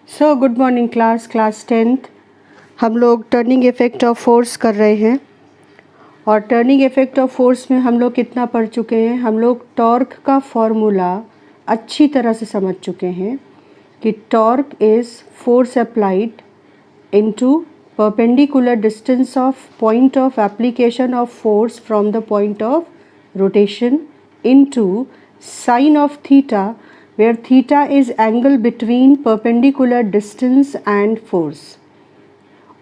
So good morning class 10th। हम लोग turning effect of force कर रहे हैं और टर्निंग इफ़ेक्ट ऑफ फोर्स में हम लोग कितना पढ़ चुके हैं। हम लोग टॉर्क का फॉर्मूला अच्छी तरह से समझ चुके हैं कि torque is force applied into perpendicular distance of point of application of force from the point of rotation into sine of theta where theta is angle between perpendicular distance and force।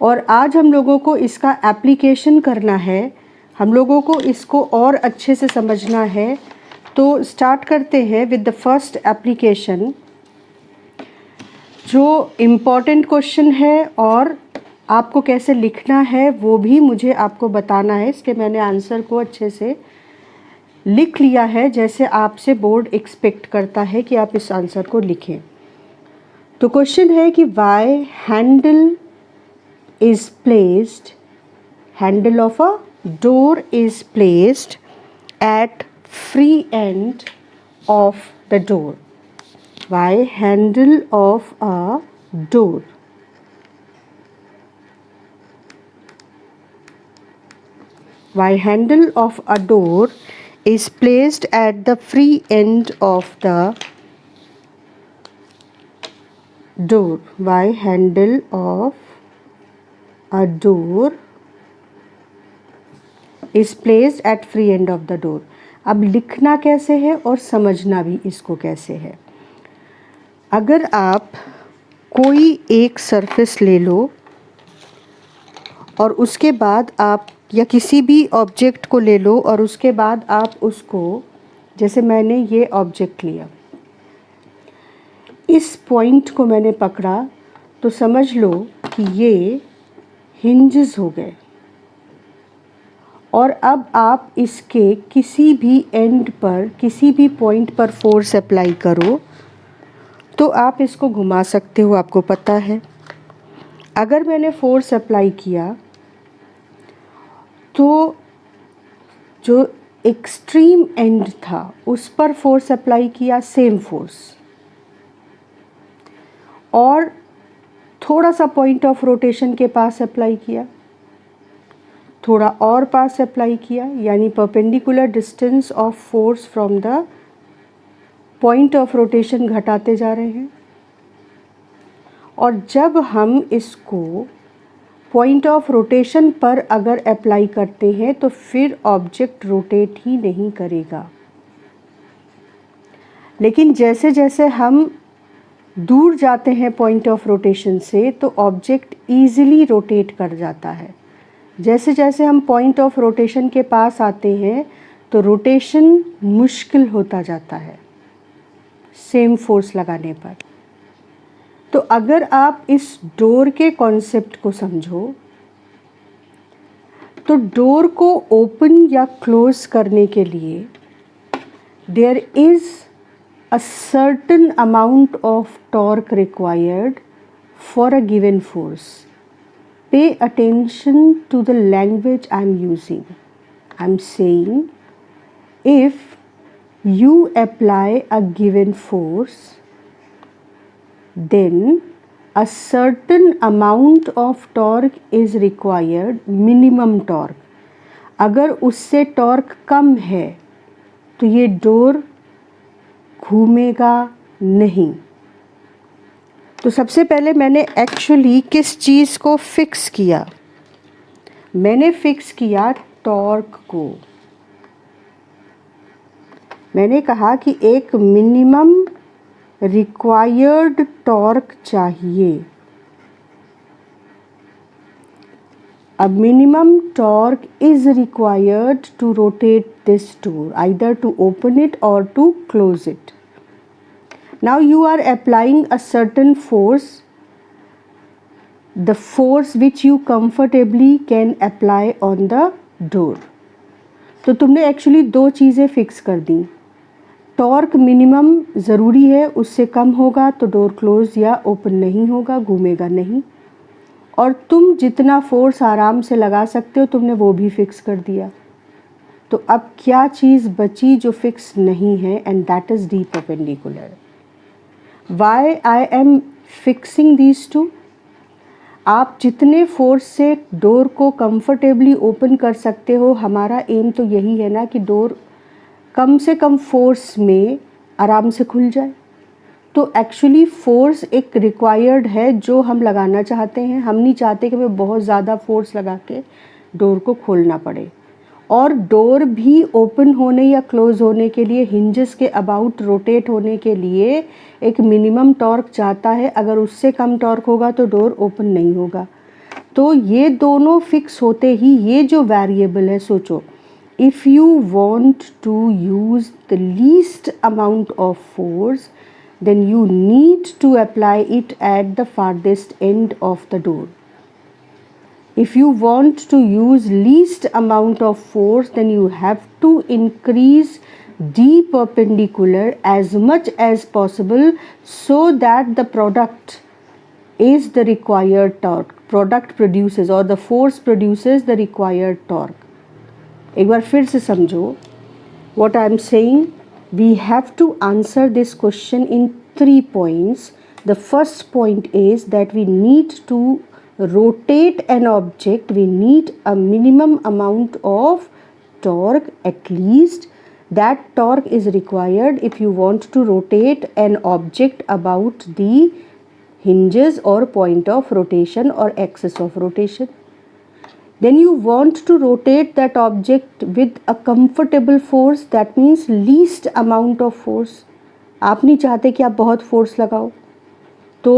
और आज हम लोगों को इसका application करना है, हम लोगों को इसको और अच्छे से समझना है। तो स्टार्ट करते हैं विद द फर्स्ट एप्लीकेशन, जो इम्पॉर्टेंट क्वेश्चन है और आपको कैसे लिखना है वो भी मुझे आपको बताना है। इसके मैंने आंसर को अच्छे से लिख लिया है, जैसे आपसे बोर्ड एक्सपेक्ट करता है कि आप इस आंसर को लिखें। तो क्वेश्चन है कि why handle is placed, handle of a door is placed at free end of the door. Why handle of a door why handle of a door is placed at the free end of the door। Why handle of a door is placed at free end of the door। अब लिखना कैसे है और समझना भी इसको कैसे है। अगर आप कोई एक सरफेस ले लो और उसके बाद आप या किसी भी ऑब्जेक्ट को ले लो और उसके बाद आप उसको, जैसे मैंने ये ऑब्जेक्ट लिया, इस पॉइंट को मैंने पकड़ा, तो समझ लो कि ये हिंजेस हो गए और अब आप इसके किसी भी एंड पर, किसी भी पॉइंट पर फोर्स अप्लाई करो तो आप इसको घुमा सकते हो, आपको पता है। अगर मैंने फोर्स अप्लाई किया तो जो एक्सट्रीम एंड था उस पर फोर्स अप्लाई किया, सेम फोर्स, और थोड़ा सा पॉइंट ऑफ रोटेशन के पास अप्लाई किया, थोड़ा और पास अप्लाई किया, यानी perpendicular distance of force from the point of rotation घटाते जा रहे हैं। और जब हम इसको पॉइंट ऑफ रोटेशन पर अगर अप्लाई करते हैं तो फिर ऑब्जेक्ट रोटेट ही नहीं करेगा। लेकिन जैसे जैसे हम दूर जाते हैं पॉइंट ऑफ रोटेशन से तो ऑब्जेक्ट ईजिली रोटेट कर जाता है। जैसे जैसे हम पॉइंट ऑफ रोटेशन के पास आते हैं तो रोटेशन मुश्किल होता जाता है सेम फोर्स लगाने पर। तो अगर आप इस डोर के कॉन्सेप्ट को समझो तो डोर को ओपन या क्लोज करने के लिए there is a certain amount of torque required for a given force. Pay attention to the language I am using. I am saying if you apply a given force, then a certain amount of torque is required, minimum torque। अगर उससे torque कम है तो ये door घूमेगा नहीं। तो सबसे पहले मैंने एक्चुअली किस चीज़ को फिक्स किया? मैंने फिक्स किया टॉर्क को। मैंने कहा कि एक मिनिमम रिक्वायर्ड टॉर्क चाहिए। A minimum torque is required to rotate this door, either to open it or to close it. Now you are applying a certain force, the force which you comfortably can apply on the door। तो तुमने actually दो चीज़ें fix कर दी। Torque minimum ज़रूरी है, उससे कम होगा तो डोर क्लोज या ओपन नहीं होगा, घूमेगा नहीं। और तुम जितना फोर्स आराम से लगा सकते हो तुमने वो भी फिक्स कर दिया। तो अब क्या चीज़ बची जो फिक्स नहीं है? And that is d perpendicular. Why I am fixing these two. आप जितने फोर्स से डोर को कंफर्टेबली ओपन कर सकते हो, हमारा एम तो यही है ना कि डोर कम से कम फोर्स में आराम से खुल जाए। तो एक्चुअली फोर्स एक रिक्वायर्ड है जो हम लगाना चाहते हैं। हम नहीं चाहते कि हमें बहुत ज़्यादा फोर्स लगा के डोर को खोलना पड़े। और डोर भी ओपन होने या क्लोज होने के लिए, हिंजेस के अबाउट रोटेट होने के लिए एक मिनिमम टॉर्क चाहता है। अगर उससे कम टॉर्क होगा तो डोर ओपन नहीं होगा। तो ये दोनों फिक्स होते ही ये जो वेरिएबल है, सोचो, if you want to use the least amount of force then you need to apply it at the farthest end of the door. If you want to use least amount of force, then you have to increase D perpendicular as much as possible so that the product is the required torque. Product produces or the force produces the required torque. एक बार फिर से समझो what I am saying. We have to answer this question in 3 points. The first point is that we need to rotate an object. We need a minimum amount of torque, at least. That torque is required if you want to rotate an object about the hinges or point of rotation or axis of rotation. Then you want to rotate that object with a comfortable force, that means least amount of force. आप नहीं चाहते कि आप बहुत force लगाओ। तो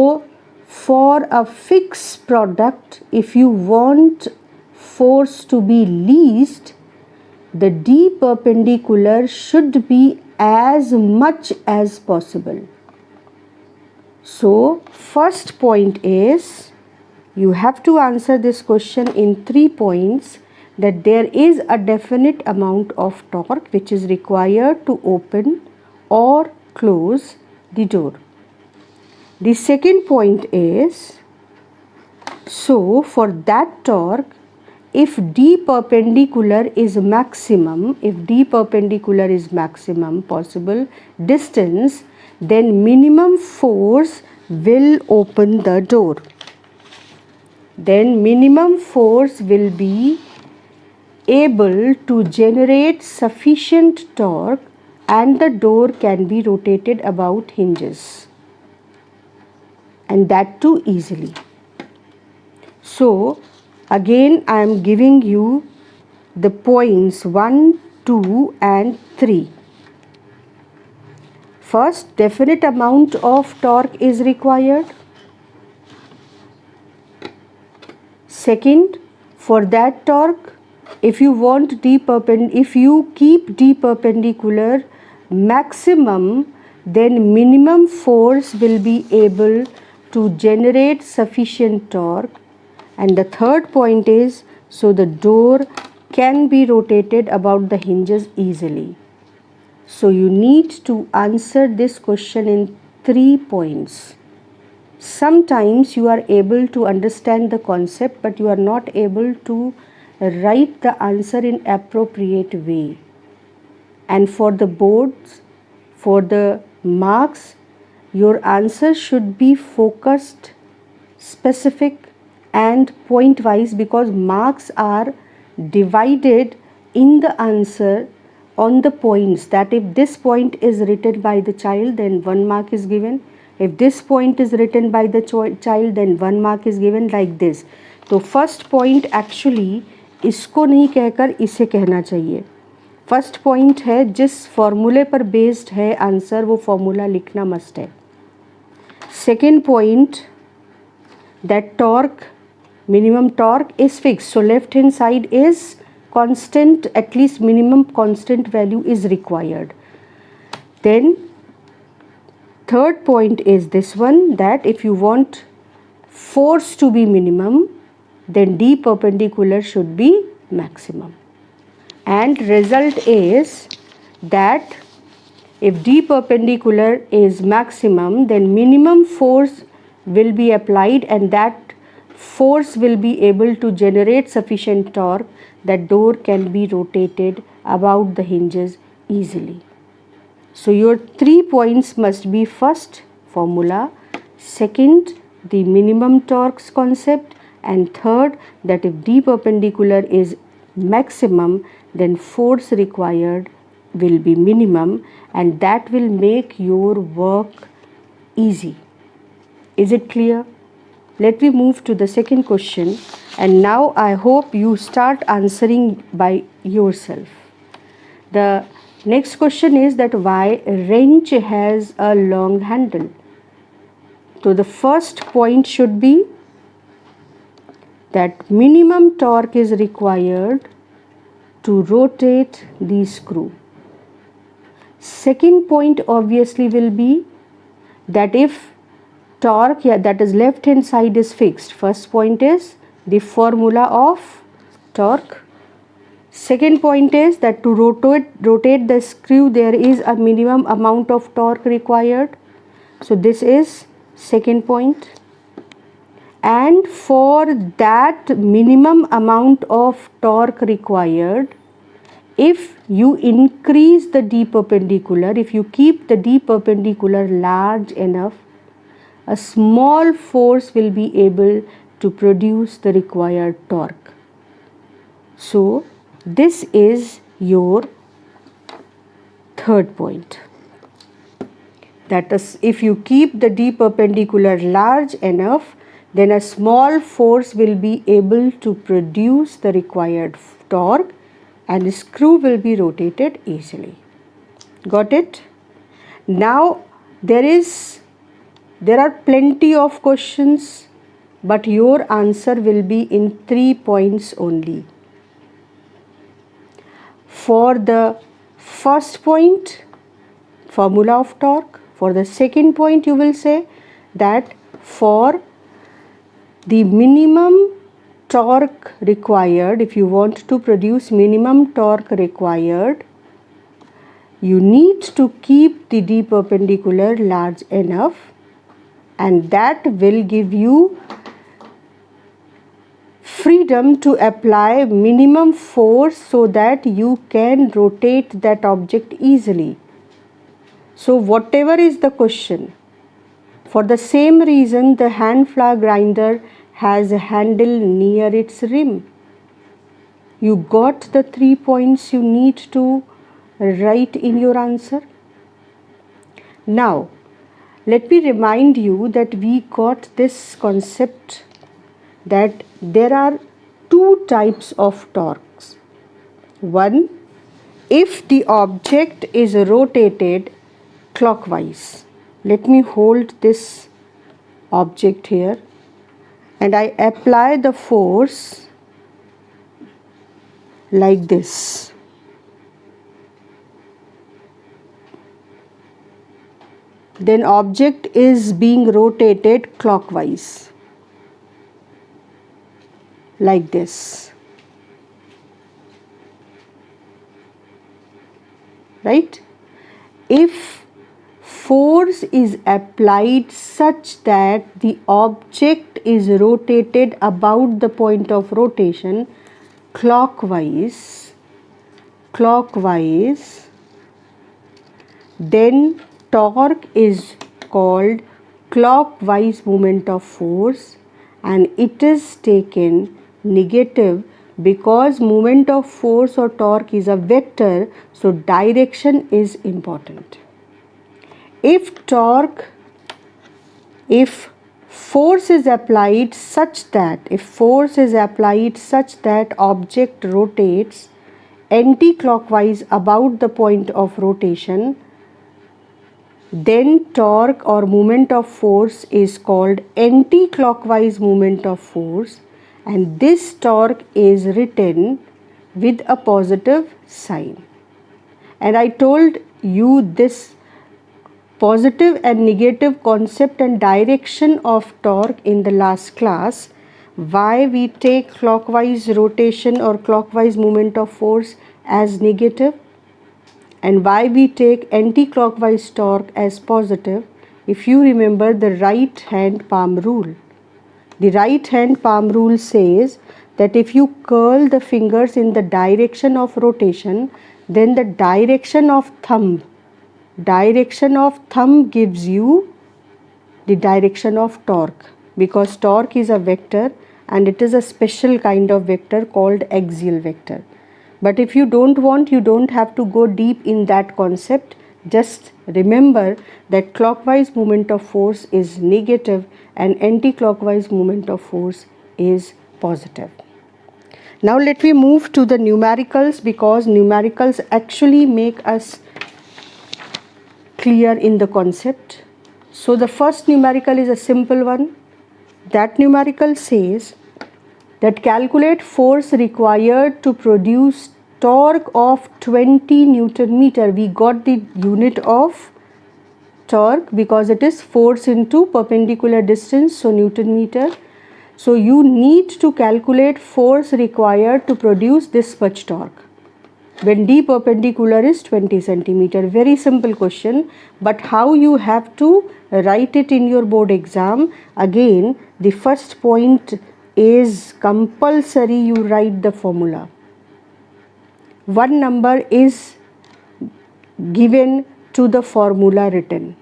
for a fixed product, if you want force to be least, the D perpendicular should be as much as possible. So first point is, you have to answer this question in 3 points, that there is a definite amount of torque which is required to open or close the door. The second point is, so for that torque, if D perpendicular is maximum, possible distance, then minimum force will open the door. Then minimum force will be able to generate sufficient torque and the door can be rotated about hinges, and that too easily. So again I am giving you the points 1, 2 and 3. First, definite amount of torque is required. Second, for that torque, if you keep D perpendicular maximum, then minimum force will be able to generate sufficient torque. And the third point is, so the door can be rotated about the hinges easily. So you need to answer this question in 3 points. Sometimes you are able to understand the concept, but you are not able to write the answer in appropriate way. And for the boards, for the marks, your answer should be focused, specific and point wise, because marks are divided in the answer on the points, that if this point is written by the child, then 1 mark is given. If this point is written by the child, then 1 mark is given, like this. तो first point actually इसको नहीं कहकर इसे कहना चाहिए। First point है जिस फॉर्मूले पर बेस्ड है आंसर, वो फॉर्मूला लिखना मस्ट है। Second point, that torque, minimum torque is fix, so left hand side is constant, at least minimum constant value is required. Then third point is this one, that if you want force to be minimum, then D perpendicular should be maximum. And result is that if D perpendicular is maximum, then minimum force will be applied, and that force will be able to generate sufficient torque that door can be rotated about the hinges easily. So your 3 points must be: first, formula; Second, the minimum torques concept. And third, that if D perpendicular is maximum, then force required will be minimum, and that will make your work easy. Is it clear? Let me move to the second question, and now I hope you start answering by yourself. The next question is that why wrench has a long handle? So the first point should be that minimum torque is required to rotate the screw. Second point obviously will be that if torque, that is left hand side, is fixed. First point is the formula of torque. Second point is that to rotate the screw there is a minimum amount of torque required. So this is second point. And for that minimum amount of torque required, if you increase the D perpendicular, if you keep the D perpendicular large enough, a small force will be able to produce the required torque. So this is your third point. That is, if you keep the D perpendicular large enough, then a small force will be able to produce the required torque and the screw will be rotated easily. Got it? Now there are plenty of questions, but your answer will be in 3 points only. For the first point, formula of torque. For the second point, you will say that for the minimum torque required, if you want to produce minimum torque required, you need to keep the D perpendicular large enough, and that will give you freedom to apply minimum force so that you can rotate that object easily. So whatever is the question, for the same reason the hand flour grinder has a handle near its rim. You got the 3 points you need to write in your answer. Now let me remind you that we got this concept that there are 2 types of torques. One, if the object is rotated clockwise. Let me hold this object here and I apply the force like this. Then object is being rotated clockwise like this, right? If force is applied such that the object is rotated about the point of rotation clockwise, then torque is called clockwise moment of force, and it is taken negative because moment of force or torque is a vector, so direction is important. If force is applied such that object rotates anti-clockwise about the point of rotation, then torque or moment of force is called anti-clockwise moment of force, and this torque is written with a positive sign. And I told you this positive and negative concept and direction of torque in the last class, why we take clockwise rotation or clockwise moment of force as negative and why we take anti-clockwise torque as positive. If you remember the right hand palm rule. The right hand palm rule says that if you curl the fingers in the direction of rotation, then the direction of thumb gives you the direction of torque, because torque is a vector and it is a special kind of vector called axial vector. But if you don't want, you don't have to go deep in that concept. Just remember that clockwise moment of force is negative and anti-clockwise moment of force is positive. Now let me move to the numericals, because numericals actually make us clear in the concept. So the first numerical is a simple one. That numerical says that calculate force required to produce torque of 20 Newton meter. We got the unit of torque because it is force into perpendicular distance, so Newton meter. So you need to calculate force required to produce this much torque when D perpendicular is 20 centimeter. Very simple question, but how you have to write it in your board exam? Again, the first point is compulsory you write the formula. One number is given to the formula written.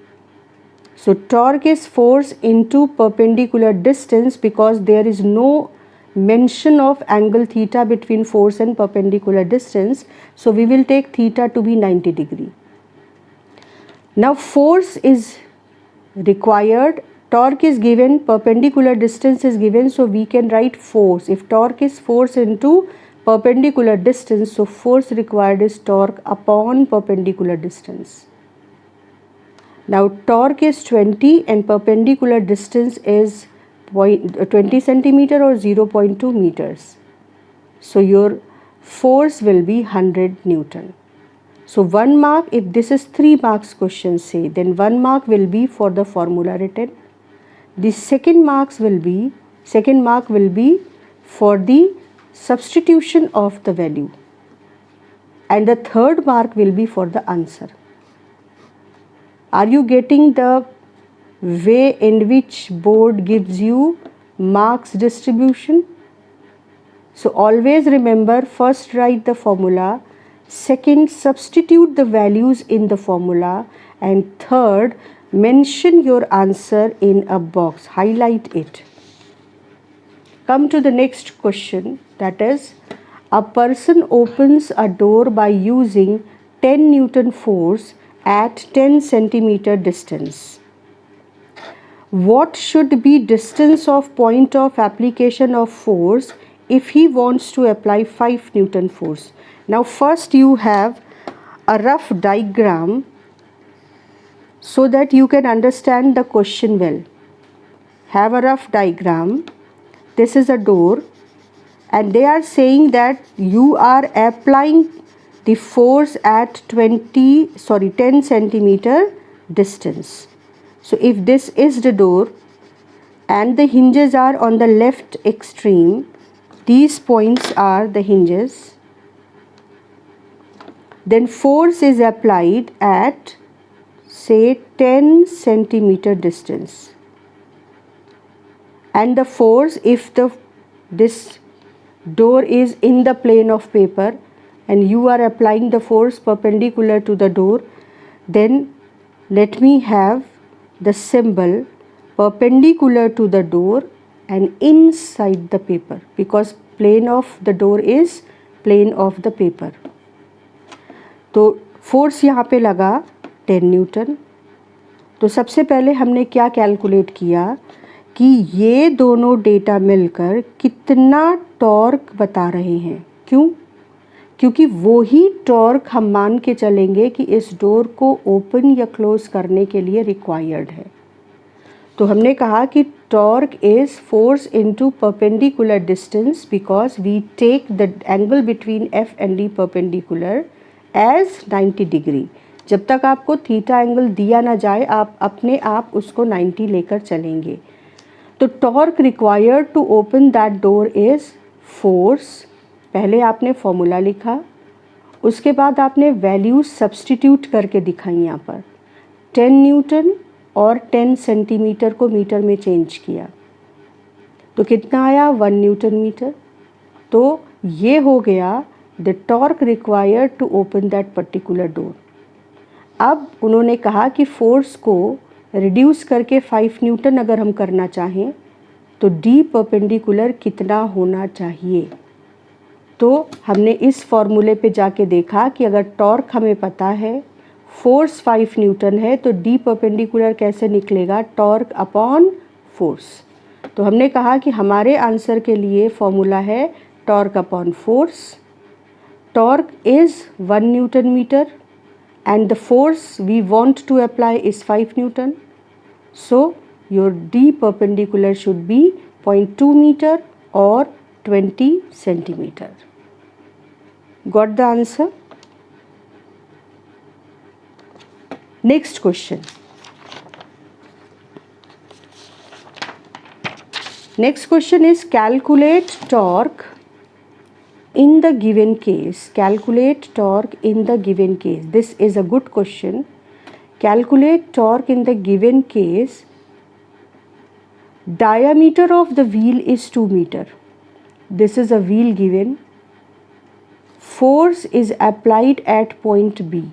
So torque is force into perpendicular distance, because there is no mention of angle theta between force and perpendicular distance. So we will take theta to be 90 degree. Now force is required, torque is given, perpendicular distance is given, so we can write force. If torque is force into perpendicular distance, so force required is torque upon perpendicular distance. Now torque is 20 and perpendicular distance is 20 centimeter or 0.2 meters. So your force will be 100 Newton. So 1 mark, if this is 3 marks question say, then 1 mark will be for the formula written. The second mark will be for the substitution of the value, and the third mark will be for the answer. Are you getting the way in which board gives you marks distribution? So always remember, first write the formula, second substitute the values in the formula, and third mention your answer in a box, highlight it. Come to the next question, that is, a person opens a door by using 10 Newton force at 10 centimeter distance. What should be distance of point of application of force if he wants to apply 5 Newton force? Now first you have a rough diagram so that you can understand the question well. Have a rough diagram. This is a door and they are saying that you are applying the force at 10 centimeter distance. So if this is the door and the hinges are on the left extreme, these points are the hinges, then force is applied at say 10 centimeter distance, and the force, if this door is in the plane of paper and you are applying the force perpendicular to the door, then let me have the symbol perpendicular to the door and inside the paper, because plane of the door is plane of the paper. तो force यहाँ पे लगा 10 Newton. तो सबसे पहले हमने क्या calculate किया कि ये दोनों डेटा मिलकर कितना टॉर्क बता रहे हैं. क्यों? क्योंकि वो ही टॉर्क हम मान के चलेंगे कि इस डोर को ओपन या क्लोज करने के लिए रिक्वायर्ड है. तो हमने कहा कि torque is force into perpendicular distance, because we take the angle between F and d perpendicular as 90 degree. जब तक आपको थीटा एंगल दिया ना जाए आप अपने आप उसको 90 लेकर चलेंगे. तो torque required to open that door is force. पहले आपने फॉर्मूला लिखा, उसके बाद आपने वैल्यूज सब्स्टिट्यूट करके दिखाई. यहाँ पर 10 न्यूटन और 10 सेंटीमीटर को मीटर में चेंज किया तो कितना आया 1 न्यूटन मीटर. तो ये हो गया the torque required to open that particular door. अब उन्होंने कहा कि फोर्स को रिड्यूस करके 5 न्यूटन अगर हम करना चाहें तो डी परपेंडिकुलर कितना होना चाहिए। तो हमने इस फॉर्मूले पे जाके देखा कि अगर टॉर्क हमें पता है, फोर्स 5 न्यूटन है, तो डी परपेंडिकुलर कैसे निकलेगा, टॉर्क अपॉन फोर्स। तो हमने कहा कि हमारे आंसर के लिए फॉर्मूला है torque upon force. Torque is 1 newton metre and the force we want to apply is 5 Newton. So your D perpendicular should be 0.2 meter or 20 centimeter. Got the answer? Next question. Next question is calculate torque in the given case. Calculate torque in the given case. This is a good question. Calculate torque in the given case. Diameter of the wheel is 2 meter. This is a wheel given. Force is applied at point B.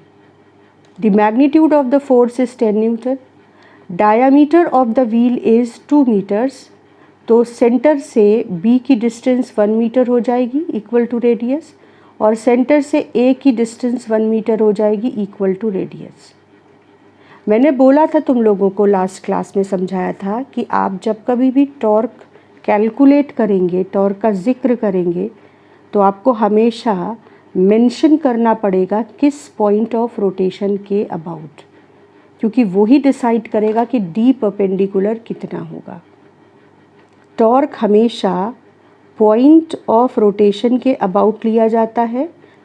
The magnitude of the force is 10 Newton. Diameter of the wheel is 2 meters. तो centre से B की distance 1 metre हो जाएगी equal to radius, और centre से A की distance 1 metre हो जाएगी इक्वल टू रेडियस। मैंने बोला था तुम लोगों को, लास्ट क्लास में समझाया था कि आप जब कभी भी टॉर्क कैलकुलेट करेंगे, टॉर्क का जिक्र करेंगे, तो आपको हमेशा मेंशन करना पड़ेगा किस पॉइंट ऑफ रोटेशन के अबाउट, क्योंकि वही डिसाइड करेगा कि डी परपेंडिकुलर कितना होगा। टॉर्क हमेशा पॉइंट ऑफ रोटेशन के अबाउट लिया जाता है,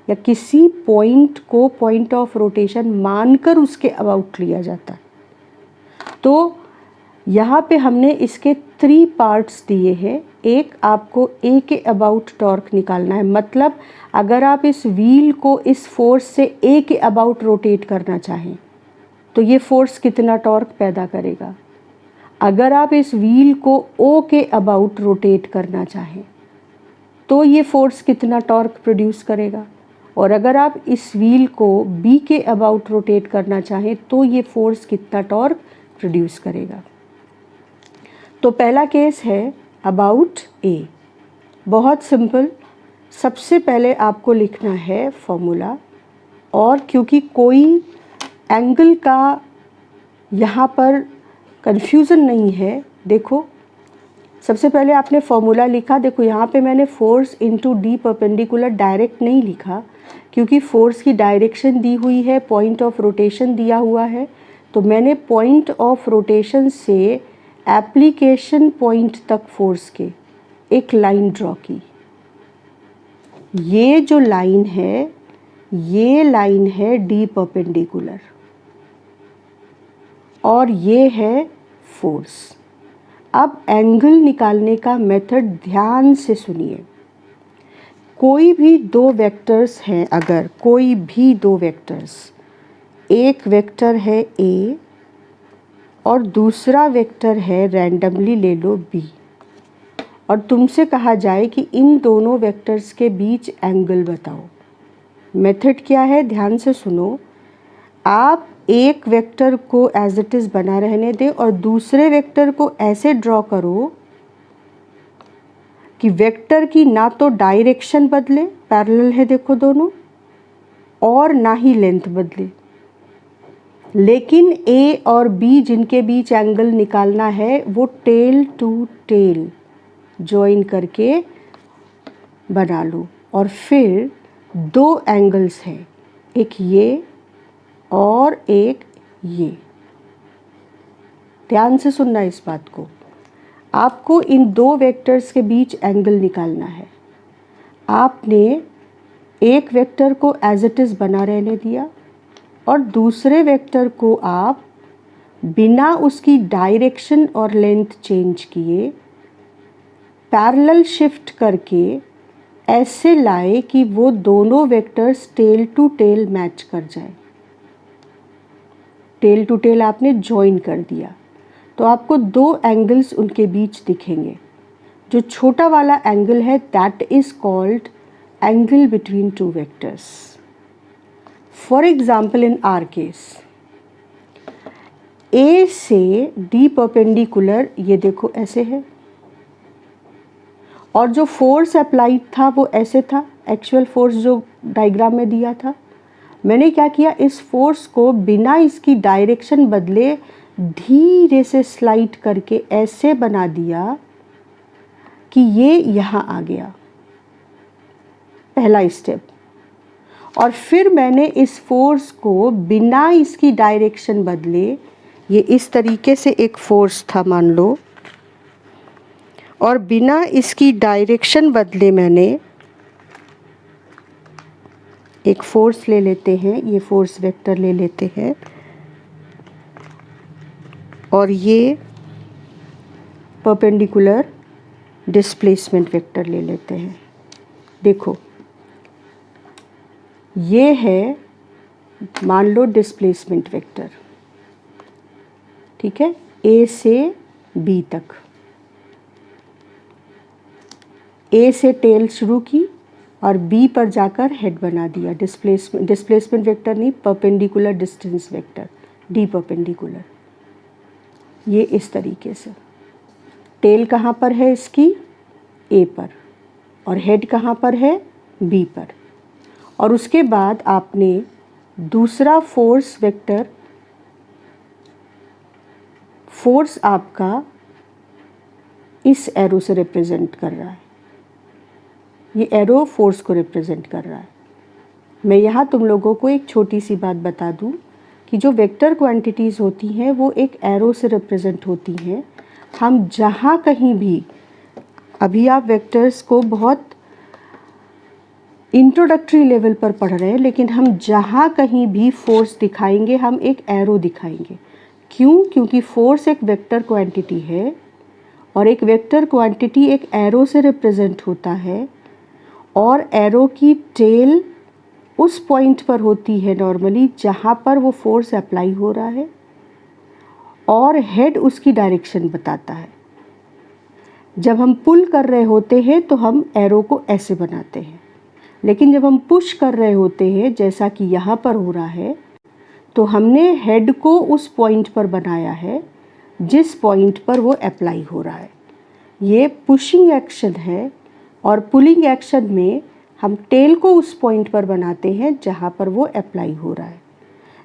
या किसी पॉइंट को पॉइंट ऑफ रोटेशन मानकर उसके अबाउट लिया जाता है। तो यहाँ पे हमने इसके 3 पार्ट्स दिए हैं। एक, आपको ए के अबाउट टॉर्क निकालना है, मतलब अगर आप इस व्हील को इस फोर्स से ए के अबाउट रोटेट करना चाहें तो ये फोर्स कितना टॉर्क पैदा करेगा। अगर आप इस व्हील को ओ के अबाउट रोटेट करना चाहें तो ये फोर्स कितना टॉर्क प्रोड्यूस करेगा, और अगर आप इस व्हील को बी के अबाउट रोटेट करना चाहें तो ये फोर्स कितना टॉर्क प्रोड्यूस करेगा। तो पहला केस है अबाउट ए। बहुत सिंपल, सबसे पहले आपको लिखना है फॉर्मूला, और क्योंकि कोई एंगल का यहाँ पर कन्फ्यूज़न नहीं है, देखो सबसे पहले आपने फॉर्मूला लिखा। देखो यहाँ पे मैंने force into D perpendicular direct नहीं लिखा, क्योंकि फोर्स की डायरेक्शन दी हुई है, पॉइंट ऑफ रोटेशन दिया हुआ है, तो मैंने पॉइंट ऑफ रोटेशन से एप्लीकेशन पॉइंट तक फोर्स के एक लाइन ड्रॉ की। ये जो लाइन है, ये लाइन है डी परपेंडिकुलर, और ये है फोर्स। अब एंगल निकालने का मेथड ध्यान से सुनिए। कोई भी 2 वेक्टर्स हैं, अगर कोई भी 2 वेक्टर्स, एक वेक्टर है ए और दूसरा वेक्टर है, रैंडमली ले लो बी, और तुमसे कहा जाए कि इन दोनों वेक्टर्स के बीच एंगल बताओ। मेथड क्या है, ध्यान से सुनो। आप एक वेक्टर को एज इट इज़ बना रहने दें और दूसरे वेक्टर को ऐसे ड्रॉ करो कि वेक्टर की ना तो डायरेक्शन बदले, पैरेलल है देखो दोनों, और ना ही लेंथ बदले, लेकिन ए और बी जिनके बीच एंगल निकालना है वो टेल टू टेल जॉइन करके बना लो। और फिर 2 एंगल्स हैं, एक ये और एक ये। ध्यान से सुनना इस बात को। आपको इन 2 वेक्टर्स के बीच एंगल निकालना है। आपने एक वेक्टर को एज इट इज़ बना रहने दिया और दूसरे वेक्टर को आप बिना उसकी डायरेक्शन और लेंथ चेंज किए पैरेलल शिफ्ट करके ऐसे लाए कि वो दोनों vectors tail to tail match कर जाए। टेल टू टेल आपने ज्वाइन कर दिया तो आपको 2 एंगल्स उनके बीच दिखेंगे। जो छोटा वाला एंगल है that is called angle between 2 vectors. For example in R case, A से डी परपेंडिकुलर ये देखो ऐसे है, और जो फोर्स अप्लाइड था वो ऐसे था, एक्चुअल फोर्स जो डायग्राम में दिया था। मैंने क्या किया, इस फोर्स को बिना इसकी डायरेक्शन बदले धीरे से स्लाइड करके ऐसे बना दिया कि ये यहाँ आ गया, पहला स्टेप। और फिर मैंने इस फोर्स को बिना इसकी डायरेक्शन बदले, ये इस तरीके से एक फोर्स था मान लो, और बिना इसकी डायरेक्शन बदले मैंने एक फोर्स ले लेते हैं, ये फोर्स वेक्टर ले लेते हैं, और ये परपेंडिकुलर डिस्प्लेसमेंट वेक्टर ले लेते हैं। देखो ये है मान लो डिस्प्लेसमेंट वेक्टर, ठीक है, ए से बी तक। ए से टेल शुरू की और बी पर जाकर हेड बना दिया। डिस्प्लेसमेंट वेक्टर नहीं, perpendicular distance vector, D perpendicular, ये इस तरीके से। टेल कहाँ पर है इसकी, ए पर, और हेड कहाँ पर है, बी पर। और उसके बाद आपने दूसरा फोर्स वेक्टर, फोर्स आपका इस एरो से रिप्रेजेंट कर रहा है, ये एरो फोर्स को रिप्रेजेंट कर रहा है। मैं यहाँ तुम लोगों को एक छोटी सी बात बता दूँ कि जो वेक्टर क्वांटिटीज़ होती हैं वो एक एरो से रिप्रेजेंट होती हैं। हम जहाँ कहीं भी, अभी आप वेक्टर्स को बहुत इंट्रोडक्टरी लेवल पर पढ़ रहे हैं, लेकिन हम जहाँ कहीं भी फोर्स दिखाएंगे हम एक एरो दिखाएंगे। क्यों? क्योंकि फोर्स एक वेक्टर क्वांटिटी है, और एक वेक्टर क्वांटिटी एक एरो से रिप्रेजेंट होता है, और एरो की टेल उस पॉइंट पर होती है नॉर्मली जहाँ पर वो फोर्स अप्लाई हो रहा है, और हेड उसकी डायरेक्शन बताता है। जब हम पुल कर रहे होते हैं तो हम एरो को ऐसे बनाते हैं, लेकिन जब हम पुश कर रहे होते हैं जैसा कि यहाँ पर हो रहा है, तो हमने हेड को उस पॉइंट पर बनाया है जिस पॉइंट पर वो अप्लाई हो रहा है। ये पुशिंग एक्शन है, और पुलिंग एक्शन में हम टेल को उस पॉइंट पर बनाते हैं जहाँ पर वो अप्लाई हो रहा है।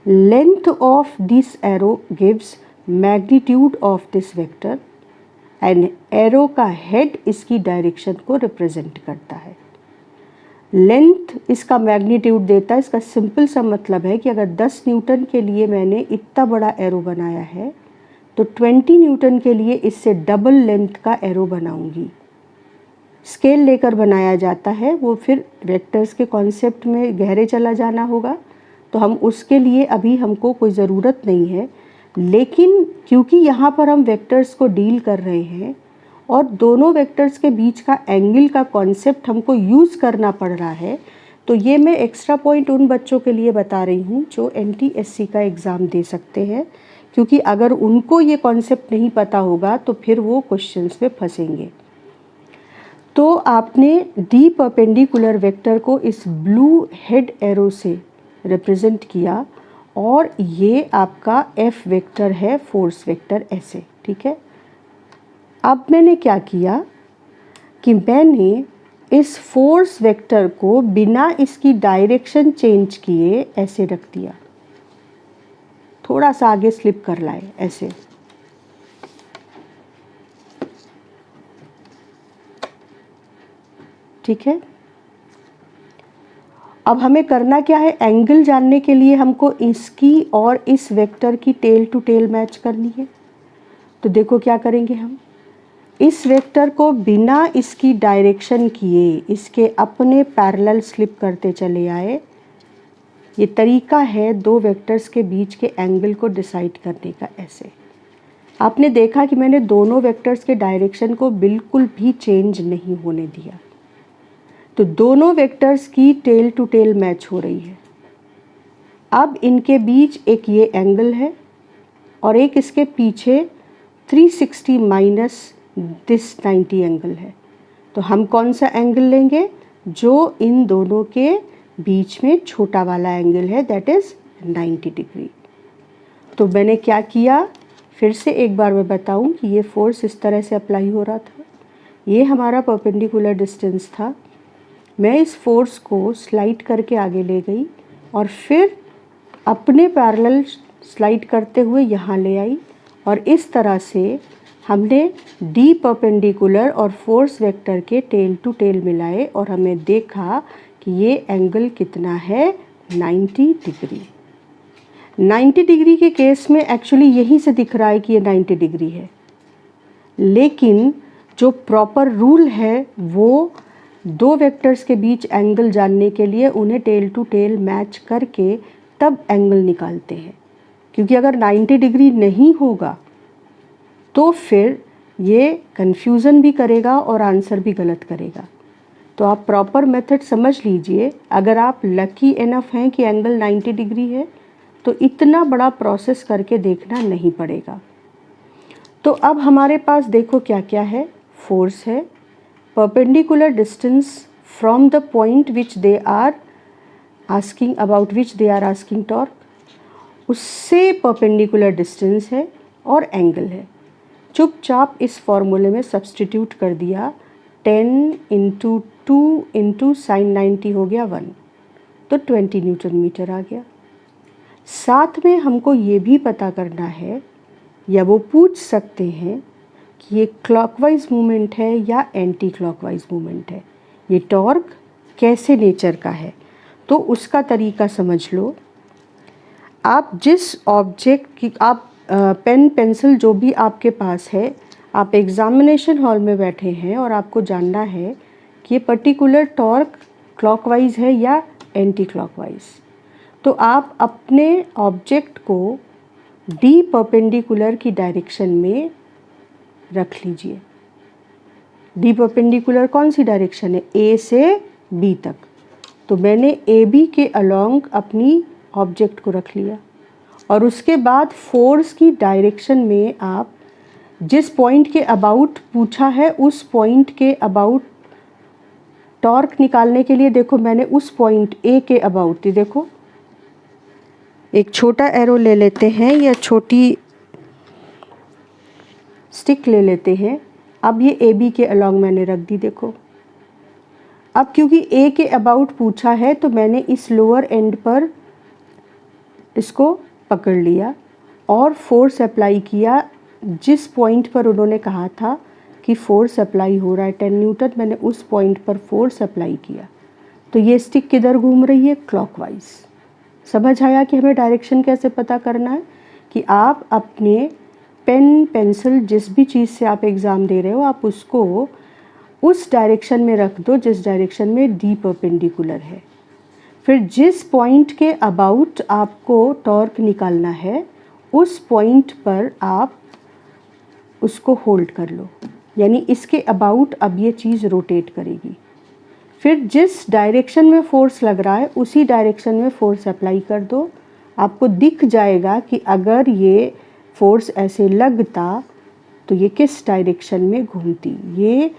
Length of this arrow gives magnitude of this vector, and arrow का हेड इसकी डायरेक्शन को रिप्रेजेंट करता है। लेंथ इसका मैग्नीट्यूड देता है। इसका सिंपल सा मतलब है कि अगर 10 न्यूटन के लिए मैंने इतना बड़ा एरो बनाया है, तो 20 न्यूटन के लिए इससे डबल लेंथ का एरो बनाऊंगी। स्केल लेकर बनाया जाता है, वो फिर वेक्टर्स के कॉन्सेप्ट में गहरे चला जाना होगा, तो हम उसके लिए अभी हमको कोई ज़रूरत नहीं है। लेकिन क्योंकि यहाँ पर हम वेक्टर्स को डील कर रहे हैं और दोनों वेक्टर्स के बीच का एंगल का कॉन्सेप्ट हमको यूज़ करना पड़ रहा है, तो ये मैं एक्स्ट्रा पॉइंट उन बच्चों के लिए बता रही हूँ जो NTSC का एग्ज़ाम दे सकते हैं, क्योंकि अगर उनको ये कॉन्सेप्ट नहीं पता होगा तो फिर वो क्वेश्चंस में फंसेंगे। तो आपने डी परपेंडिकुलर वेक्टर को इस ब्लू हेड एरो से रिप्रेजेंट किया, और ये आपका F वेक्टर है, फोर्स वेक्टर ऐसे, ठीक है। अब मैंने क्या किया कि मैंने इस फोर्स वेक्टर को बिना इसकी डायरेक्शन चेंज किए ऐसे रख दिया, थोड़ा सा आगे स्लिप कर लाए ऐसे, ठीक है। अब हमें करना क्या है, एंगल जानने के लिए हमको इसकी और इस वेक्टर की टेल टू टेल मैच करनी है। तो देखो क्या करेंगे, हम इस वेक्टर को बिना इसकी डायरेक्शन किए इसके अपने पैरेलल स्लिप करते चले आए। ये तरीका है दो वेक्टर्स के बीच के एंगल को डिसाइड करने का। ऐसे आपने देखा कि मैंने दोनों वेक्टर्स के डायरेक्शन को बिल्कुल भी चेंज नहीं होने दिया, तो दोनों वेक्टर्स की टेल टू टेल मैच हो रही है। अब इनके बीच एक ये एंगल है और एक इसके पीछे 360 माइनस दिस 90 एंगल है। तो हम कौन सा एंगल लेंगे, जो इन दोनों के बीच में छोटा वाला एंगल है, दैट इज़ 90 डिग्री। तो मैंने क्या किया, फिर से एक बार मैं बताऊं कि ये फोर्स इस तरह से अप्लाई हो रहा था, ये हमारा परपेंडिकुलर डिस्टेंस था। मैं इस फोर्स को स्लाइड करके आगे ले गई और फिर अपने पैरेलल स्लाइड करते हुए यहाँ ले आई, और इस तरह से हमने डी परपेंडिकुलर और फोर्स वेक्टर के टेल टू टेल मिलाए और हमें देखा कि ये एंगल कितना है, 90 डिग्री। 90 डिग्री के केस में एक्चुअली यहीं से दिख रहा है कि ये 90 डिग्री है, लेकिन जो प्रॉपर रूल है वो दो वेक्टर्स के बीच एंगल जानने के लिए उन्हें टेल टू टेल मैच करके तब एंगल निकालते हैं, क्योंकि अगर 90 डिग्री नहीं होगा तो फिर ये कन्फ्यूज़न भी करेगा और आंसर भी गलत करेगा। तो आप प्रॉपर मेथड समझ लीजिए। अगर आप लकी इनफ हैं कि एंगल 90 डिग्री है तो इतना बड़ा प्रोसेस करके देखना नहीं पड़ेगा। तो अब हमारे पास देखो क्या क्या है, फोर्स है, perpendicular distance from the point which they are asking about which they are asking torque, उससे परपेंडिकुलर डिस्टेंस है, और एंगल है। चुपचाप इस फॉर्मूले में सब्सटीट्यूट कर दिया, 10 × 2 × sin 90 हो गया 1, तो 20 न्यूटन मीटर आ गया। साथ में हमको ये भी पता करना है, या वो पूछ सकते हैं कि ये क्लॉकवाइज मूवमेंट है या एंटी क्लॉकवाइज मूवमेंट है, ये टॉर्क कैसे नेचर का है। तो उसका तरीका समझ लो। आप जिस ऑब्जेक्ट की आप पेन पेंसिल जो भी आपके पास है, आप एग्जामिनेशन हॉल में बैठे हैं और आपको जानना है कि ये पर्टिकुलर टॉर्क क्लॉकवाइज है या एंटी क्लॉकवाइज, तो आप अपने ऑब्जेक्ट को डी परपेंडिकुलर की डायरेक्शन में रख लीजिए। डी परपेंडिकुलर कौन सी डायरेक्शन है, ए से बी तक। तो मैंने ए बी के अलोंग अपनी ऑब्जेक्ट को रख लिया, और उसके बाद फोर्स की डायरेक्शन में आप जिस पॉइंट के अबाउट पूछा है उस पॉइंट के अबाउट टॉर्क निकालने के लिए, देखो मैंने उस पॉइंट ए के अबाउट, देखो एक छोटा एरो ले लेते हैं या छोटी स्टिक ले लेते हैं। अब ये ए बी के अलोंग मैंने रख दी, देखो। अब क्योंकि ए के अबाउट पूछा है तो मैंने इस लोअर एंड पर इसको पकड़ लिया और फोर्स अप्लाई किया जिस पॉइंट पर उन्होंने कहा था कि फोर्स अप्लाई हो रहा है 10 न्यूटन, मैंने उस पॉइंट पर फोर्स अप्लाई किया। तो ये स्टिक किधर घूम रही है, क्लॉकवाइज। समझ आया कि हमें डायरेक्शन कैसे पता करना है, कि आप अपने पेन पेंसिल जिस भी चीज़ से आप एग्ज़ाम दे रहे हो, आप उसको उस डायरेक्शन में रख दो जिस डायरेक्शन में डी परपेंडिकुलर है। फिर जिस पॉइंट के अबाउट आपको टॉर्क निकालना है उस पॉइंट पर आप उसको होल्ड कर लो, यानी इसके अबाउट अब ये चीज़ रोटेट करेगी। फिर जिस डायरेक्शन में फोर्स लग रहा है उसी डायरेक्शन में फोर्स अप्लाई कर दो। आपको दिख जाएगा कि अगर ये फोर्स ऐसे लगता तो ये किस डायरेक्शन में घूमती, ये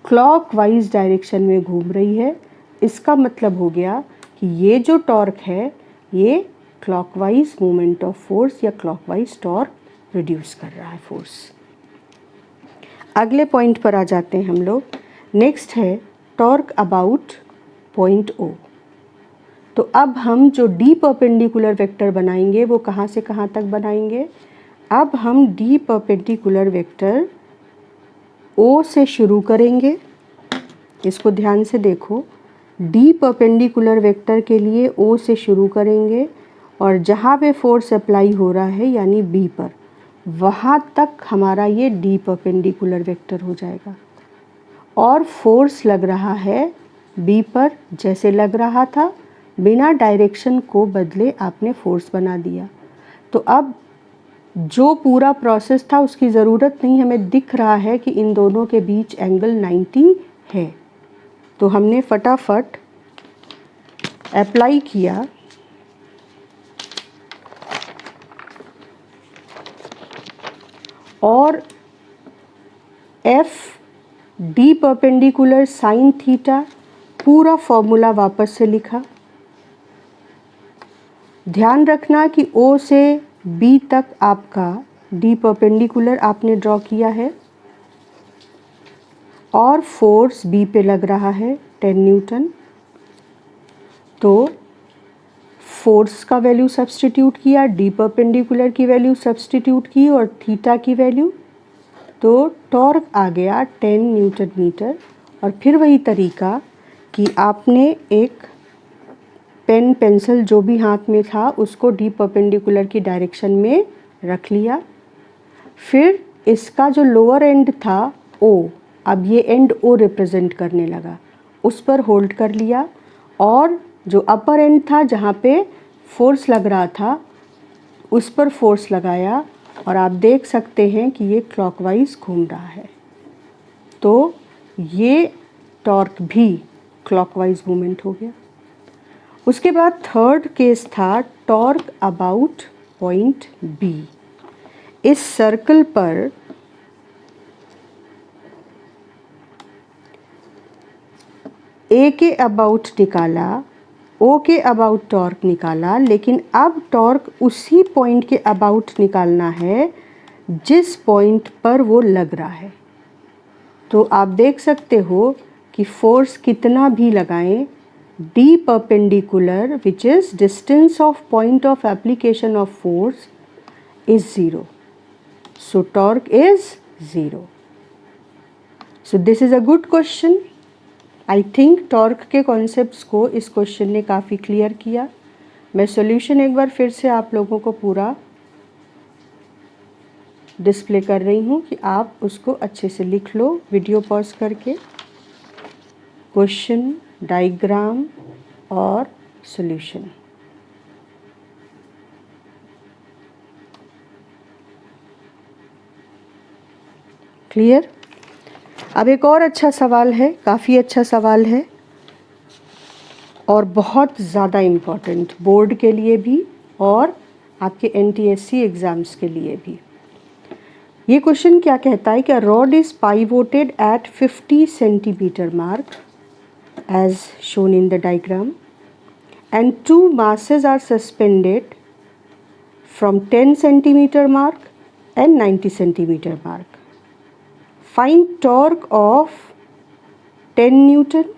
क्लॉकवाइज डायरेक्शन में घूम रही है। इसका मतलब हो गया कि ये जो टॉर्क है ये क्लॉकवाइज मूवमेंट ऑफ फोर्स या क्लॉकवाइज टॉर्क रिड्यूस कर रहा है फोर्स। अगले पॉइंट पर आ जाते हैं हम लोग। नेक्स्ट है टॉर्क अबाउट पॉइंट ओ। तो अब हम जो डी परपेंडिकुलर वेक्टर बनाएंगे वो कहाँ से कहाँ तक बनाएंगे। अब हम डी परपेंडिकुलर वेक्टर ओ से शुरू करेंगे। इसको ध्यान से देखो, डी परपेंडिकुलर वेक्टर के लिए ओ से शुरू करेंगे और जहाँ पे फोर्स अप्लाई हो रहा है यानी बी पर, वहाँ तक हमारा ये डी परपेंडिकुलर वेक्टर हो जाएगा। और फोर्स लग रहा है बी पर, जैसे लग रहा था, बिना डायरेक्शन को बदले आपने फोर्स बना दिया। तो अब जो पूरा प्रोसेस था उसकी ज़रूरत नहीं, हमें दिख रहा है कि इन दोनों के बीच एंगल 90 है। तो हमने फटाफट अप्लाई किया और F D perpendicular sine theta पूरा फॉर्मूला वापस से लिखा। ध्यान रखना कि ओ से बी तक आपका डी परपेंडिकुलर आपने ड्रॉ किया है और फोर्स बी पे लग रहा है 10 न्यूटन। तो फोर्स का वैल्यू सब्स्टिट्यूट किया, डी परपेंडिकुलर की वैल्यू सब्स्टिट्यूट की और थीटा की वैल्यू, तो टॉर्क आ गया 10 न्यूटन मीटर। और फिर वही तरीका कि आपने एक पेन पेंसिल जो भी हाथ में था उसको डी परपेंडिकुलर की डायरेक्शन में रख लिया। फिर इसका जो लोअर एंड था ओ, अब ये एंड ओ रिप्रेजेंट करने लगा, उस पर होल्ड कर लिया और जो अपर एंड था जहाँ पे फोर्स लग रहा था उस पर फोर्स लगाया और आप देख सकते हैं कि ये क्लॉकवाइज घूम रहा है। तो ये टॉर्क भी क्लॉकवाइज मूवमेंट हो गया। उसके बाद थर्ड केस था टॉर्क अबाउट पॉइंट बी। इस सर्कल पर ए के अबाउट निकाला, ओ के अबाउट टॉर्क निकाला, लेकिन अब टॉर्क उसी पॉइंट के अबाउट निकालना है जिस पॉइंट पर वो लग रहा है। तो आप देख सकते हो कि फोर्स कितना भी लगाएं, D perpendicular which is distance of point of application of force is 0, so torque is 0. So this is a good question. I think torque के कॉन्सेप्ट्स को इस क्वेश्चन ने काफ़ी क्लियर किया। मैं सॉल्यूशन एक बार फिर से आप लोगों को पूरा डिस्प्ले कर रही हूँ कि आप उसको अच्छे से लिख लो वीडियो पॉज करके, क्वेश्चन, डायग्राम और सॉल्यूशन। क्लियर? अब एक और अच्छा सवाल है, काफ़ी अच्छा सवाल है और बहुत ज़्यादा इम्पॉर्टेंट बोर्ड के लिए भी और आपके NTSC एग्ज़ाम्स के लिए भी। ये क्वेश्चन क्या कहता है कि rod is pivoted at 50 centimetre mark as shown in the diagram and two masses are suspended from 10 centimetre mark and 90 centimetre mark. Find torque of 10 Newton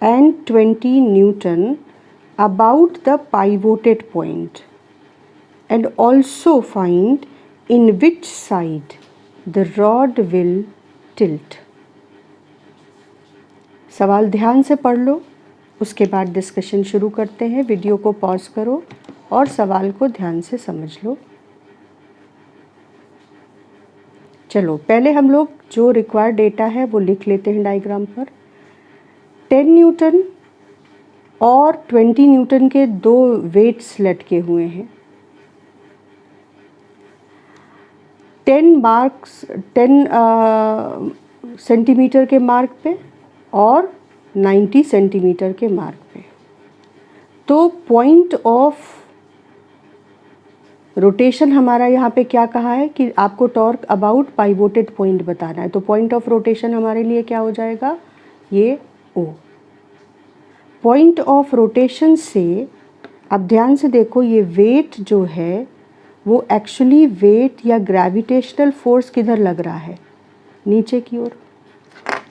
and 20 Newton about the pivoted point, and also find in which side the rod will tilt. सवाल ध्यान से पढ़ लो, उसके बाद discussion शुरू करते हैं। Video को पॉज करो और सवाल को ध्यान से समझ लो। चलो पहले हम लोग जो रिक्वायर्ड डेटा है वो लिख लेते हैं डायग्राम पर। 10 न्यूटन और 20 न्यूटन के दो वेट्स लटके हुए हैं। 10 सेंटीमीटर के मार्क पे और 90 सेंटीमीटर के मार्क पे। तो पॉइंट ऑफ रोटेशन हमारा यहाँ पे क्या कहा है कि आपको टॉर्क अबाउट पाइवोटेड पॉइंट बताना है। तो पॉइंट ऑफ रोटेशन हमारे लिए क्या हो जाएगा, ये O। पॉइंट ऑफ रोटेशन से अब ध्यान से देखो, ये वेट जो है वो एक्चुअली वेट या ग्रेविटेशनल फोर्स किधर लग रहा है, नीचे की ओर।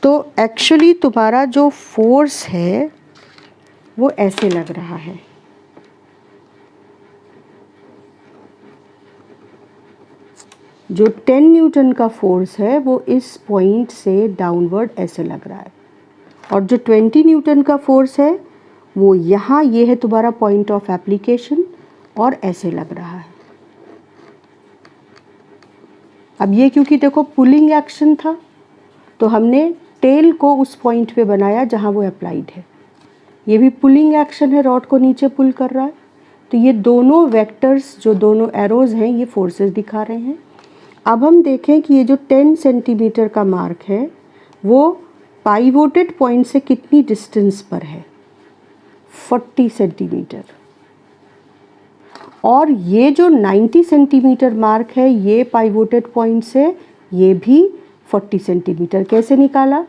तो एक्चुअली तुम्हारा जो फोर्स है वो ऐसे लग रहा है। जो 10 न्यूटन का फोर्स है वो इस पॉइंट से डाउनवर्ड ऐसे लग रहा है, और जो 20 न्यूटन का फोर्स है वो यहाँ, ये है तुम्हारा पॉइंट ऑफ एप्लीकेशन और ऐसे लग रहा है। अब ये क्योंकि देखो पुलिंग एक्शन था तो हमने टेल को उस पॉइंट पे बनाया जहाँ वो अप्लाइड है। ये भी पुलिंग एक्शन है, रॉड को नीचे पुल कर रहा है। तो ये दोनों वेक्टर्स, जो दोनों एरोज हैं, ये फोर्सेस दिखा रहे हैं। अब हम देखें कि ये जो 10 सेंटीमीटर का मार्क है वो पाइवोटेड पॉइंट से कितनी डिस्टेंस पर है, 40 सेंटीमीटर। और ये जो 90 सेंटीमीटर मार्क है ये पाइवोटेड पॉइंट से ये भी 40 सेंटीमीटर। कैसे निकाला,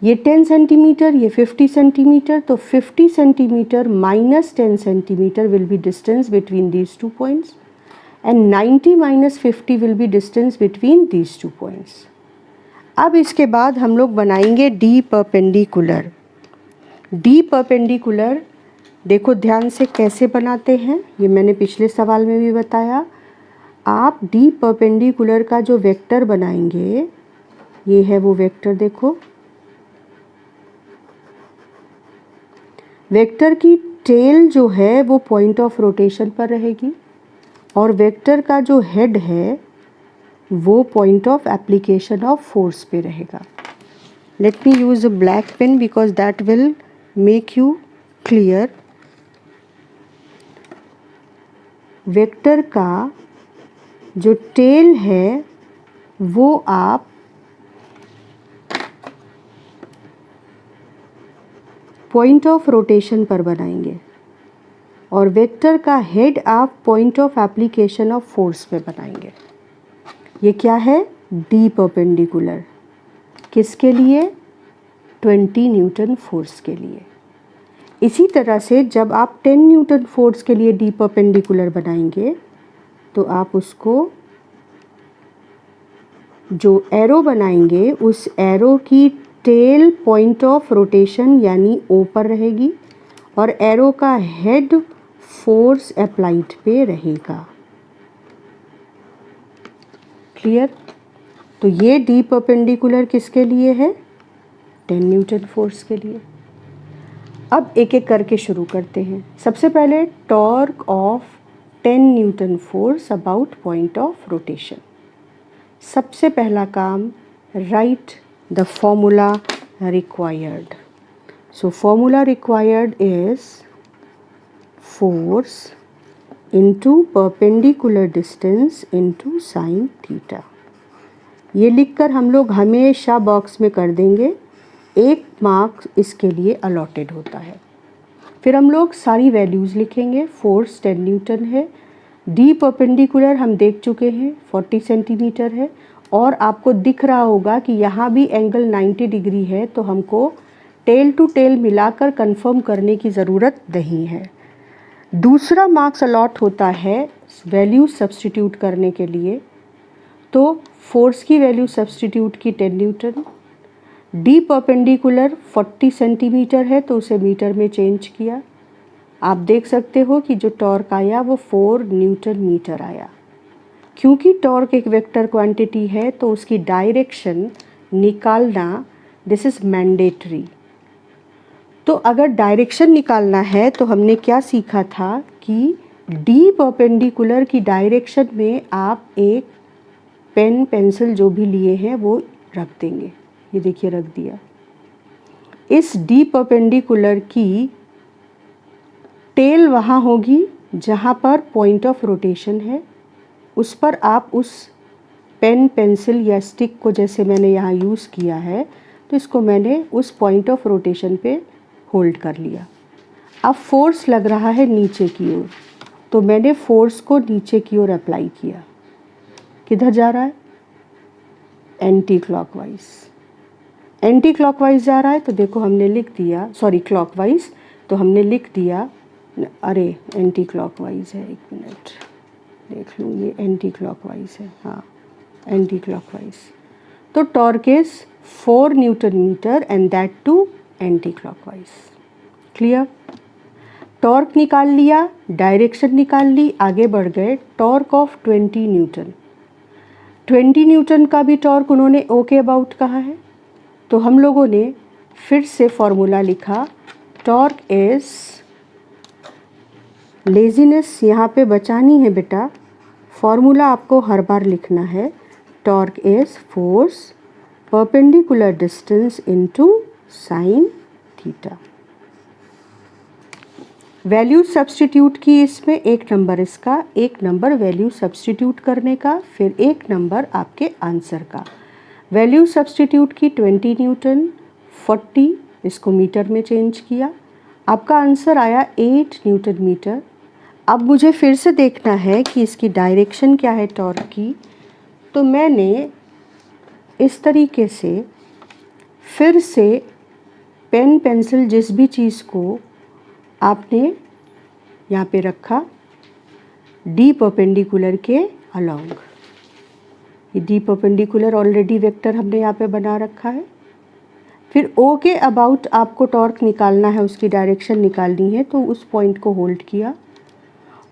ये 10 सेंटीमीटर, ये 50 सेंटीमीटर, तो 50 centimetre minus 10 centimetre will be distance between these two points. and 90 minus 50 will be distance between these two points. अब इसके बाद हम लोग बनाएंगे डी परपेंडिकुलर। डी परपेंडिकुलर देखो ध्यान से कैसे बनाते हैं, ये मैंने पिछले सवाल में भी बताया। आप डी परपेंडिकुलर का जो वेक्टर बनाएंगे, ये है वो वेक्टर, देखो वेक्टर की टेल जो है वो पॉइंट ऑफ रोटेशन पर रहेगी और वेक्टर का जो हेड है वो point of application of force पे रहेगा। Let me use a black pain because that will make you clear. Vector का जो टेल है वो आप पॉइंट ऑफ रोटेशन पर बनाएंगे और वेक्टर का हेड आप point of application of force पे बनाएंगे। ये क्या है? D perpendicular. किसके लिए? 20 न्यूटन फोर्स के लिए। इसी तरह से जब आप 10 न्यूटन फोर्स के लिए डी परपेंडिकुलर बनाएंगे तो आप उसको जो एरो बनाएंगे उस एरो की टेल पॉइंट ऑफ रोटेशन यानी ओ पर रहेगी और एरो का हेड फोर्स अप्लाइड पे रहेगा। क्लियर? तो ये डी परपेंडिकुलर किसके लिए है? 10 न्यूटन फोर्स के लिए। अब एक एक करके शुरू करते हैं। सबसे पहले torque of 10 Newton force about point of rotation. सबसे पहला काम, right the formula required. So formula required is force into perpendicular distance into sin theta. ये लिखकर हम लोग हमेशा बॉक्स में कर देंगे, 1 मार्क्स इसके लिए अलॉटेड होता है। फिर हम लोग सारी वैल्यूज़ लिखेंगे। फोर्स 10 न्यूटन है, डी परपेंडिकुलर हम देख चुके हैं 40 सेंटीमीटर है और आपको दिख रहा होगा कि यहाँ भी एंगल 90 डिग्री है, तो हमको टेल टू टेल मिलाकर कंफर्म करने की ज़रूरत नहीं है। दूसरा मार्क्स अलॉट होता है वैल्यू सब्स्टिट्यूट करने के लिए। तो फोर्स की वैल्यू सब्स्टिट्यूट की 10 न्यूटन, डी परपेंडिकुलर 40 सेंटीमीटर है तो उसे मीटर में चेंज किया। आप देख सकते हो कि जो टॉर्क आया वो 4 न्यूटन मीटर आया। क्योंकि टॉर्क एक वेक्टर क्वांटिटी है तो उसकी डायरेक्शन निकालना दिस इज़ मैंडेटरी। तो अगर डायरेक्शन निकालना है तो हमने क्या सीखा था कि डी परपेंडिकुलर की डायरेक्शन में आप एक पेन पेंसिल जो भी लिए हैं वो रख देंगे। ये देखिए रख दिया। इस डी परपेंडिकुलर की टेल वहाँ होगी जहाँ पर पॉइंट ऑफ रोटेशन है, उस पर आप उस पेन पेंसिल या स्टिक को, जैसे मैंने यहाँ यूज़ किया है, तो इसको मैंने उस पॉइंट ऑफ रोटेशन पे होल्ड कर लिया। अब फोर्स लग रहा है नीचे की ओर, तो मैंने फोर्स को नीचे की ओर अप्लाई किया। किधर जा रहा है? Anti clockwise. एंटी क्लॉकवाइज जा रहा है तो देखो हमने लिख दिया, सॉरी क्लॉकवाइज, तो हमने लिख दिया, अरे एंटी क्लॉकवाइज है, 1 मिनट देख लूँ, ये एंटी क्लॉकवाइज है, हाँ एंटी क्लॉकवाइज। तो torque is 4 newton metre and that too anti clockwise. Clear? Torque निकाल लिया, डायरेक्शन निकाल ली, आगे बढ़ गए। टॉर्क ऑफ 20 न्यूटन, 20 न्यूटन का भी टॉर्क उन्होंने ओ के अबाउट कहा है, तो हम लोगों ने फिर से फॉर्मूला लिखा। टॉर्क इज, लेजीनेस यहाँ पे बचानी है बेटा, फॉर्मूला आपको हर बार लिखना है। Torque is force perpendicular distance into sine theta. Value substitute की इसमें, 1 नंबर इसका, 1 नंबर वैल्यू सब्स्टिट्यूट करने का, फिर 1 नंबर आपके आंसर का। वैल्यू सब्स्टिट्यूट की 20 न्यूटन, 40, इसको मीटर में चेंज किया, आपका आंसर आया 8 न्यूटन मीटर। अब मुझे फिर से देखना है कि इसकी डायरेक्शन क्या है टॉर्क की, तो मैंने इस तरीके से फिर से पेन पेंसिल जिस भी चीज़ को आपने यहाँ पे रखा, डी परपेंडिकुलर के अलोंग। ये डी परपेंडिकुलर ऑलरेडी वेक्टर हमने यहाँ पे बना रखा है। फिर ओ के अबाउट आपको टॉर्क निकालना है, उसकी डायरेक्शन निकालनी है, तो उस पॉइंट को होल्ड किया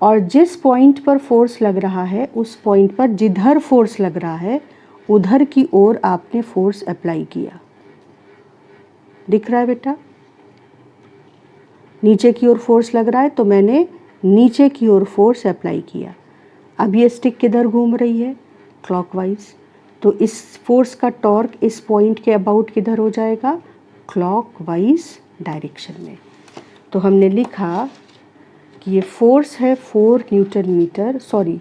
और जिस पॉइंट पर फोर्स लग रहा है उस पॉइंट पर जिधर फोर्स लग रहा है उधर की ओर आपने फोर्स अप्लाई किया। दिख रहा है बेटा? नीचे की ओर फोर्स लग रहा है तो मैंने नीचे की ओर फोर्स अप्लाई किया। अब ये स्टिक किधर घूम रही है? क्लॉकवाइज। तो इस फोर्स का टॉर्क इस पॉइंट के अबाउट किधर हो जाएगा? क्लॉकवाइज डायरेक्शन में। तो हमने लिखा कि ये फोर्स है 4 न्यूटन मीटर, सॉरी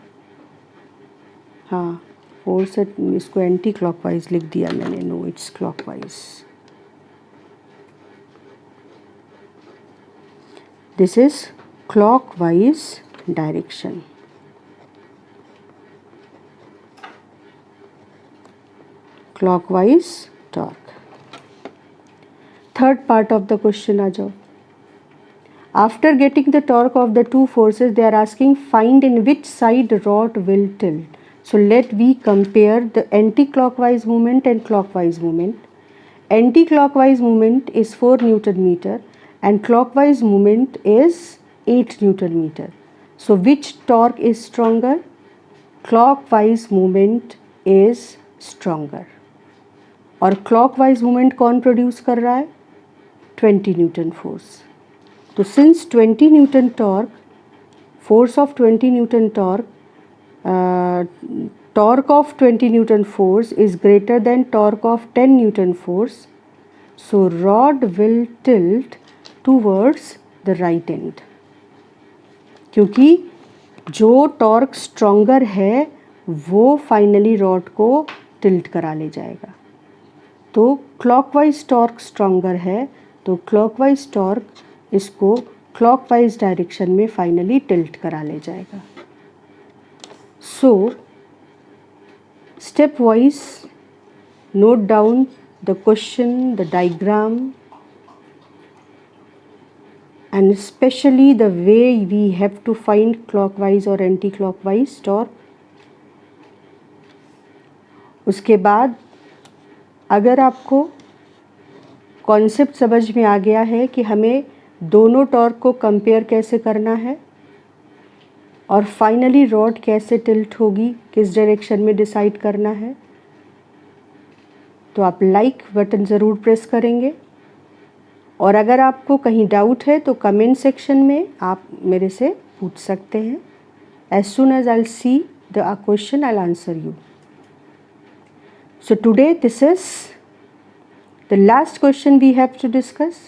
हाँ फोर्स है, इसको एंटी क्लॉकवाइज लिख दिया मैंने, no it's clockwise. This is clockwise direction. Clockwise torque. Third part of the question आ जाओ। After getting the torque of the two forces, they are asking find in which side rod will tilt. So let we compare the anti-clockwise movement and clockwise movement. Anti-clockwise movement is 4 Newton meter and clockwise movement is 8 Newton meter. So which torque is stronger? Clockwise movement is stronger. और clockwise movement कौन produce कर रहा है? 20 Newton force. तो since 20 Newton torque, force of 20 Newton torque, torque of 20 Newton force is greater than torque of 10 Newton force, so rod will tilt towards the right end. क्योंकि जो torque stronger है वो finally rod को tilt करा ले जाएगा। तो clockwise torque stronger है तो क्लॉकवाइज टॉर्क इसको क्लॉकवाइज डायरेक्शन में फाइनली टिल्ट करा ले जाएगा। So stepwise note down the question, the diagram and specially the way we have to find clockwise और एंटी क्लॉकवाइज टॉर्क। उसके बाद अगर आपको कॉन्सेप्ट समझ में आ गया है कि हमें दोनों टॉर्क को कंपेयर कैसे करना है और फाइनली रॉड कैसे टिल्ट होगी, किस डायरेक्शन में डिसाइड करना है, तो आप लाइक बटन ज़रूर प्रेस करेंगे। और अगर आपको कहीं डाउट है तो कमेंट सेक्शन में आप मेरे से पूछ सकते हैं। As soon as I see the question I answer you. So today this is the last question we have to discuss.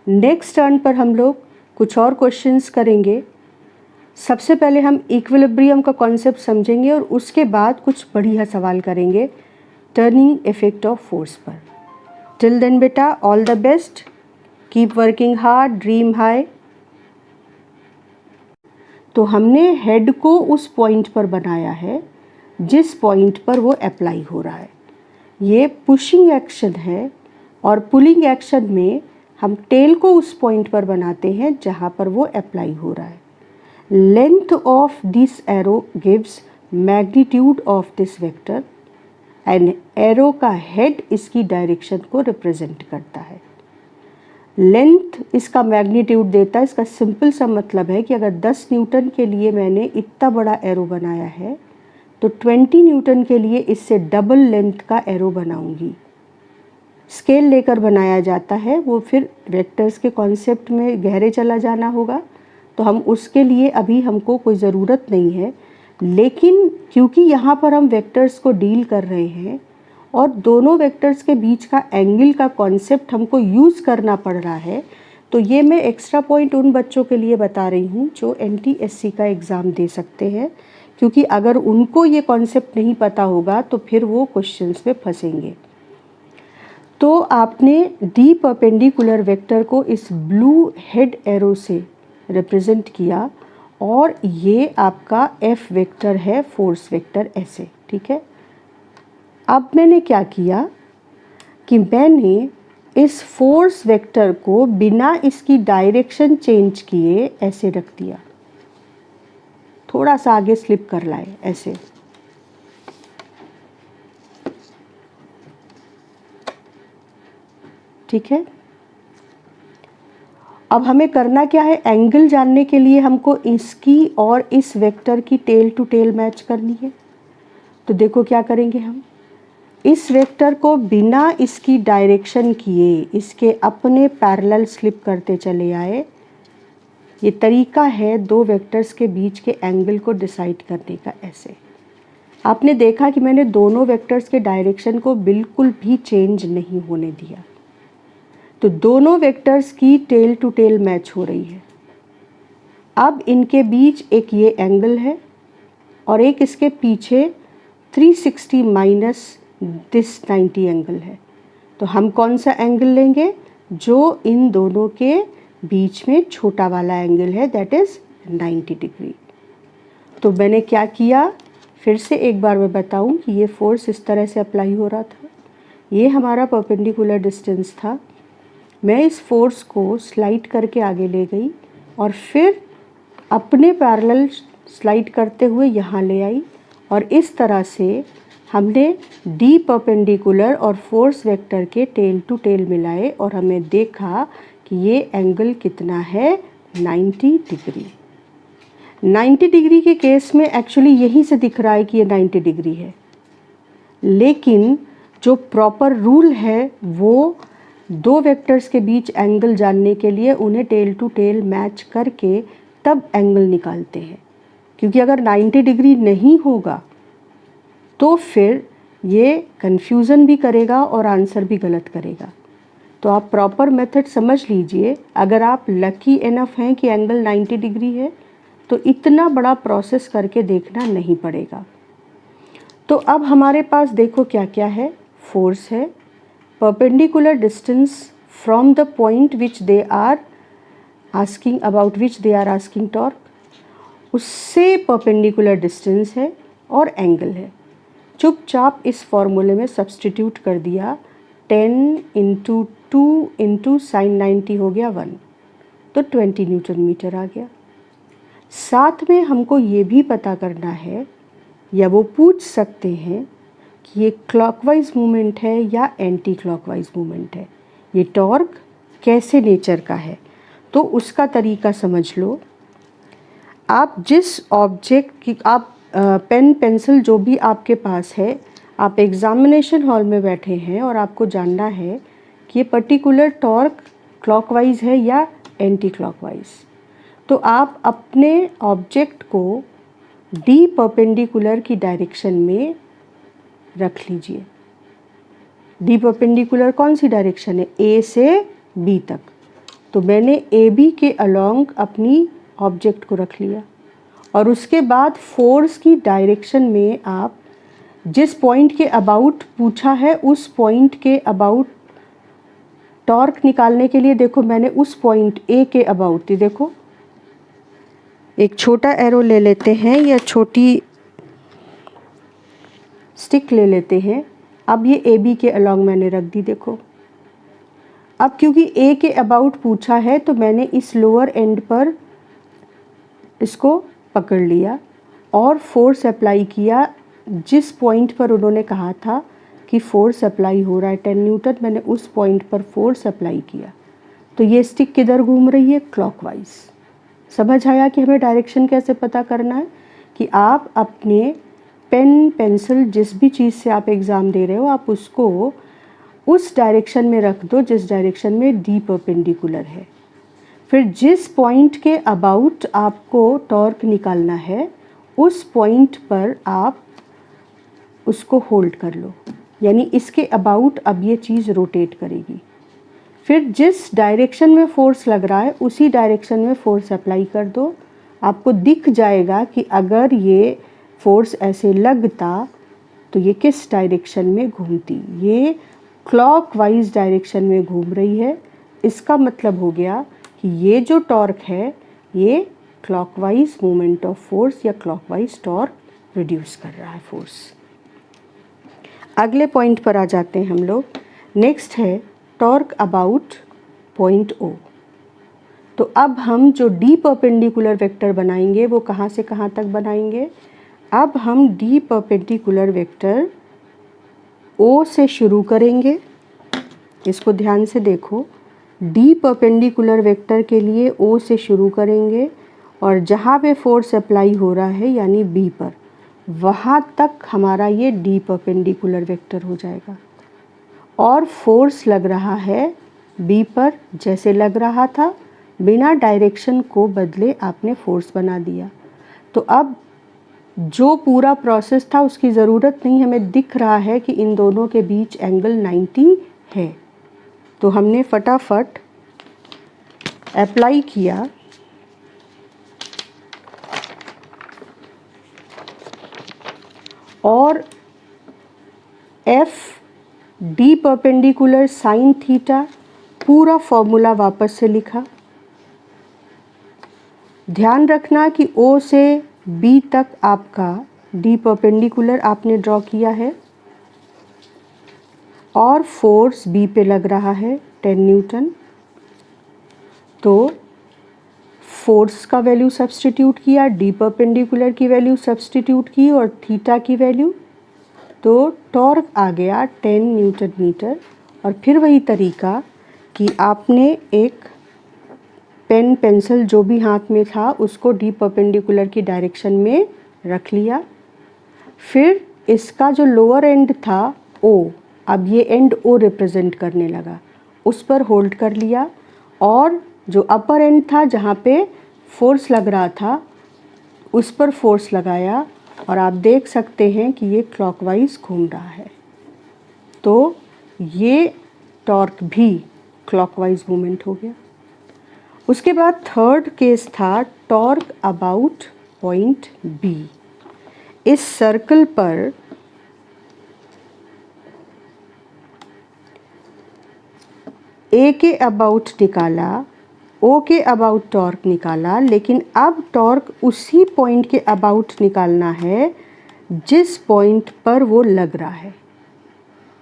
Next turn पर हम लोग कुछ और क्वेश्चंस करेंगे। सबसे पहले हम इक्विलिब्रियम का कॉन्सेप्ट समझेंगे और उसके बाद कुछ बढ़िया सवाल करेंगे टर्निंग इफेक्ट ऑफ फोर्स पर। टिल देन बेटा all the best, keep working hard, dream high. तो हमने हेड को उस पॉइंट पर बनाया है जिस पॉइंट पर वो अप्लाई हो रहा है। ये पुशिंग एक्शन है और पुलिंग एक्शन में हम टेल को उस पॉइंट पर बनाते हैं जहाँ पर वो अप्लाई हो रहा है। Length of this arrow gives magnitude of this vector and arrow का हेड इसकी डायरेक्शन को रिप्रेजेंट करता है। लेंथ इसका मैग्नीट्यूड देता है। इसका सिंपल सा मतलब है कि अगर 10 न्यूटन के लिए मैंने इतना बड़ा एरो बनाया है तो 20 न्यूटन के लिए इससे डबल लेंथ का एरो बनाऊंगी। स्केल लेकर बनाया जाता है, वो फिर वेक्टर्स के कॉन्सेप्ट में गहरे चला जाना होगा, तो हम उसके लिए अभी हमको कोई ज़रूरत नहीं है। लेकिन क्योंकि यहाँ पर हम वेक्टर्स को डील कर रहे हैं और दोनों वेक्टर्स के बीच का एंगल का कॉन्सेप्ट हमको यूज़ करना पड़ रहा है, तो ये मैं एक्स्ट्रा पॉइंट उन बच्चों के लिए बता रही हूँ जो NTSC का एग्ज़ाम दे सकते हैं, क्योंकि अगर उनको ये कॉन्सेप्ट नहीं पता होगा तो फिर वो क्वेश्चंस में फंसेंगे। तो आपने डी परपेंडिकुलर वेक्टर को इस ब्लू हेड एरो से रिप्रेजेंट किया और ये आपका एफ वेक्टर है, फोर्स वेक्टर ऐसे, ठीक है। अब मैंने क्या किया कि मैंने इस फोर्स वेक्टर को बिना इसकी डायरेक्शन चेंज किए ऐसे रख दिया। थोड़ा सा आगे स्लिप कर लाए ऐसे। ठीक है, अब हमें करना क्या है, एंगल जानने के लिए हमको इसकी और इस वेक्टर की टेल टू टेल मैच करनी है। तो देखो क्या करेंगे, हम इस वेक्टर को बिना इसकी डायरेक्शन किए इसके अपने पैरेलल स्लिप करते चले आए। ये तरीका है दो वेक्टर्स के बीच के एंगल को डिसाइड करने का। ऐसे आपने देखा कि मैंने दोनों वेक्टर्स के डायरेक्शन को बिल्कुल भी चेंज नहीं होने दिया, तो दोनों वेक्टर्स की टेल टू टेल मैच हो रही है। अब इनके बीच एक ये एंगल है और एक इसके पीछे 360 माइनस दिस 90 एंगल है। तो हम कौन सा एंगल लेंगे, जो इन दोनों के बीच में छोटा वाला एंगल है, दैट इज़ 90 डिग्री। तो मैंने क्या किया, फिर से एक बार मैं बताऊं कि ये फोर्स इस तरह से अप्लाई हो रहा था। ये हमारा परपेंडिकुलर डिस्टेंस था। मैं इस फोर्स को स्लाइड करके आगे ले गई और फिर अपने पैरेलल स्लाइड करते हुए यहाँ ले आई, और इस तरह से हमने डी परपेंडिकुलर और फोर्स वेक्टर के टेल टू टेल मिलाए और हमें देखा कि ये एंगल कितना है, 90 डिग्री। 90 डिग्री के केस में एक्चुअली यहीं से दिख रहा है कि ये 90 डिग्री है, लेकिन जो प्रॉपर रूल है वो दो वेक्टर्स के बीच एंगल जानने के लिए उन्हें टेल टू टेल मैच करके तब एंगल निकालते हैं, क्योंकि अगर 90 डिग्री नहीं होगा तो फिर ये कन्फ्यूज़न भी करेगा और आंसर भी गलत करेगा। तो आप प्रॉपर मेथड समझ लीजिए। अगर आप लकी इनफ हैं कि एंगल 90 डिग्री है तो इतना बड़ा प्रोसेस करके देखना नहीं पड़ेगा। तो अब हमारे पास देखो क्या क्या है, फोर्स है, perpendicular distance from the point which they are asking about, which they are asking torque, उससे perpendicular distance है और एंगल है। चुपचाप इस फॉर्मूले में सब्सटीट्यूट कर दिया, 10 इंटू 2 इंटू साइन 90 हो गया 1, तो 20 न्यूटन मीटर आ गया। साथ में हमको ये भी पता करना है, या वो पूछ सकते हैं कि ये क्लॉकवाइज मूवमेंट है या एंटी क्लॉकवाइज मूवमेंट है, ये टॉर्क कैसे नेचर का है। तो उसका तरीका समझ लो। आप जिस ऑब्जेक्ट की आप पेन पेंसिल जो भी आपके पास है, आप एग्जामिनेशन हॉल में बैठे हैं और आपको जानना है कि ये पर्टिकुलर टॉर्क क्लॉकवाइज है या एंटी क्लॉकवाइज, तो आप अपने ऑब्जेक्ट को डी परपेंडिकुलर की डायरेक्शन में रख लीजिए। डी परपेंडिकुलर कौन सी डायरेक्शन है, ए से बी तक। तो मैंने ए बी के अलोंग अपनी ऑब्जेक्ट को रख लिया, और उसके बाद फोर्स की डायरेक्शन में आप जिस पॉइंट के अबाउट पूछा है उस पॉइंट के अबाउट टॉर्क निकालने के लिए, देखो मैंने उस पॉइंट ए के अबाउट, देखो एक छोटा एरो ले लेते हैं या छोटी स्टिक ले लेते हैं। अब ये ए बी के अलोंग मैंने रख दी, देखो। अब क्योंकि ए के अबाउट पूछा है तो मैंने इस लोअर एंड पर इसको पकड़ लिया और फोर्स अप्लाई किया जिस पॉइंट पर उन्होंने कहा था कि फोर्स अप्लाई हो रहा है 10 न्यूटन, मैंने उस पॉइंट पर फोर्स अप्लाई किया। तो ये स्टिक किधर घूम रही है, क्लॉकवाइज। समझ आया कि हमें डायरेक्शन कैसे पता करना है, कि आप अपने पेन पेंसिल जिस भी चीज़ से आप एग्ज़ाम दे रहे हो, आप उसको उस डायरेक्शन में रख दो जिस डायरेक्शन में डी परपेंडिकुलर है। फिर जिस पॉइंट के अबाउट आपको टॉर्क निकालना है उस पॉइंट पर आप उसको होल्ड कर लो, यानी इसके अबाउट अब ये चीज़ रोटेट करेगी। फिर जिस डायरेक्शन में फोर्स लग रहा है उसी डायरेक्शन में फोर्स अप्लाई कर दो। आपको दिख जाएगा कि अगर ये फोर्स ऐसे लगता तो ये किस डायरेक्शन में घूमती, ये क्लॉकवाइज डायरेक्शन में घूम रही है। इसका मतलब हो गया कि ये जो टॉर्क है ये क्लॉकवाइज मूवमेंट ऑफ फोर्स या क्लॉकवाइज टॉर्क रिड्यूस कर रहा है फोर्स। अगले पॉइंट पर आ जाते हैं हम लोग। नेक्स्ट है टॉर्क अबाउट पॉइंट ओ। तो अब हम जो डी परपेंडिकुलर वेक्टर बनाएंगे वो कहाँ से कहाँ तक बनाएंगे? अब हम डी परपेंडिकुलर वेक्टर ओ से शुरू करेंगे। इसको ध्यान से देखो, डी परपेंडिकुलर वेक्टर के लिए ओ से शुरू करेंगे और जहाँ पे फोर्स अप्लाई हो रहा है यानी बी पर, वहाँ तक हमारा ये डी परपेंडिकुलर वेक्टर हो जाएगा। और फोर्स लग रहा है बी पर, जैसे लग रहा था, बिना डायरेक्शन को बदले आपने फोर्स बना दिया। तो अब जो पूरा प्रोसेस था उसकी ज़रूरत नहीं, हमें दिख रहा है कि इन दोनों के बीच एंगल 90 है। तो हमने फटाफट अप्लाई किया और F D perpendicular sine theta पूरा फॉर्मूला वापस से लिखा। ध्यान रखना कि ओ से बी तक आपका डी परपेंडिकुलर आपने ड्रॉ किया है और फोर्स बी पे लग रहा है 10 न्यूटन। तो फोर्स का वैल्यू सब्स्टिट्यूट किया, डी परपेंडिकुलर की वैल्यू सब्स्टिट्यूट की और थीटा की वैल्यू, तो टॉर्क आ गया 10 न्यूटन मीटर। और फिर वही तरीका कि आपने एक पेन पेंसिल जो भी हाथ में था उसको डी परपेंडिकुलर की डायरेक्शन में रख लिया। फिर इसका जो लोअर एंड था ओ, अब ये एंड ओ रिप्रेजेंट करने लगा, उस पर होल्ड कर लिया और जो अपर एंड था जहाँ पे फोर्स लग रहा था उस पर फोर्स लगाया और आप देख सकते हैं कि ये क्लॉकवाइज घूम रहा है। तो ये टॉर्क भी क्लॉकवाइज मूवमेंट हो गया। उसके बाद थर्ड केस था टॉर्क अबाउट पॉइंट बी। इस सर्कल पर ए के अबाउट निकाला, ओ के अबाउट टॉर्क निकाला, लेकिन अब टॉर्क उसी पॉइंट के अबाउट निकालना है जिस पॉइंट पर वो लग रहा है।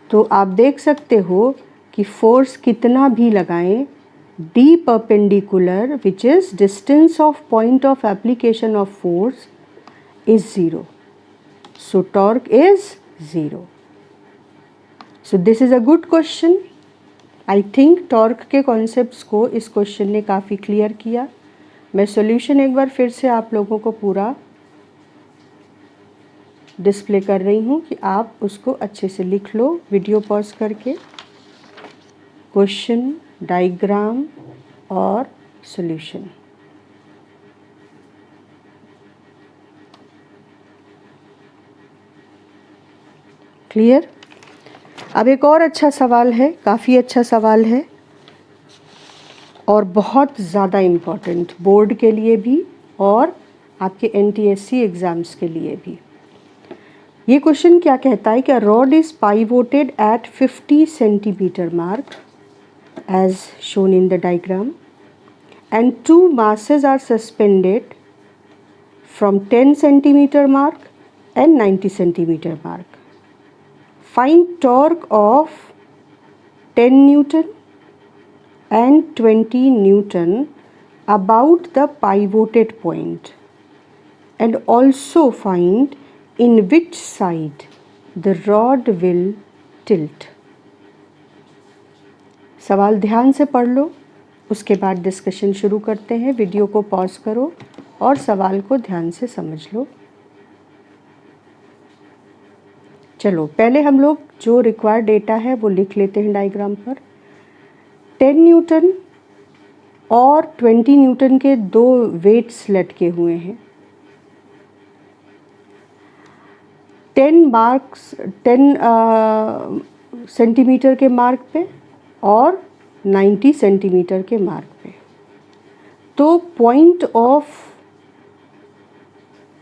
तो आप देख सकते हो कि फोर्स कितना भी लगाएं, D perpendicular which is distance of point of application of force is 0, so torque is 0। So this is a good question. I think torque के कॉन्सेप्ट्स को इस क्वेश्चन ने काफ़ी क्लियर किया। मैं सॉल्यूशन एक बार फिर से आप लोगों को पूरा डिस्प्ले कर रही हूँ कि आप उसको अच्छे से लिख लो वीडियो पॉज करके। क्वेश्चन, डायग्राम और सॉल्यूशन। क्लियर? अब एक और अच्छा सवाल है, काफ़ी अच्छा सवाल है और बहुत ज़्यादा इम्पॉर्टेंट बोर्ड के लिए भी और आपके NTSC एग्ज़ाम्स के लिए भी। ये क्वेश्चन क्या कहता है कि rod is pivoted at 50 centimetre mark as shown in the diagram and two masses are suspended from 10 centimeter mark and 90 centimeter mark. Find torque of 10 Newton and 20 Newton about the pivoted point and also find in which side the rod will tilt. सवाल ध्यान से पढ़ लो, उसके बाद discussion शुरू करते हैं। Video को पॉज करो और सवाल को ध्यान से समझ लो। चलो पहले हम लोग जो रिक्वायर्ड डेटा है वो लिख लेते हैं डायग्राम पर। 10 न्यूटन और 20 न्यूटन के दो वेट्स लटके हुए हैं। 10 सेंटीमीटर के मार्क पे और 90 सेंटीमीटर के मार्क पे। तो पॉइंट ऑफ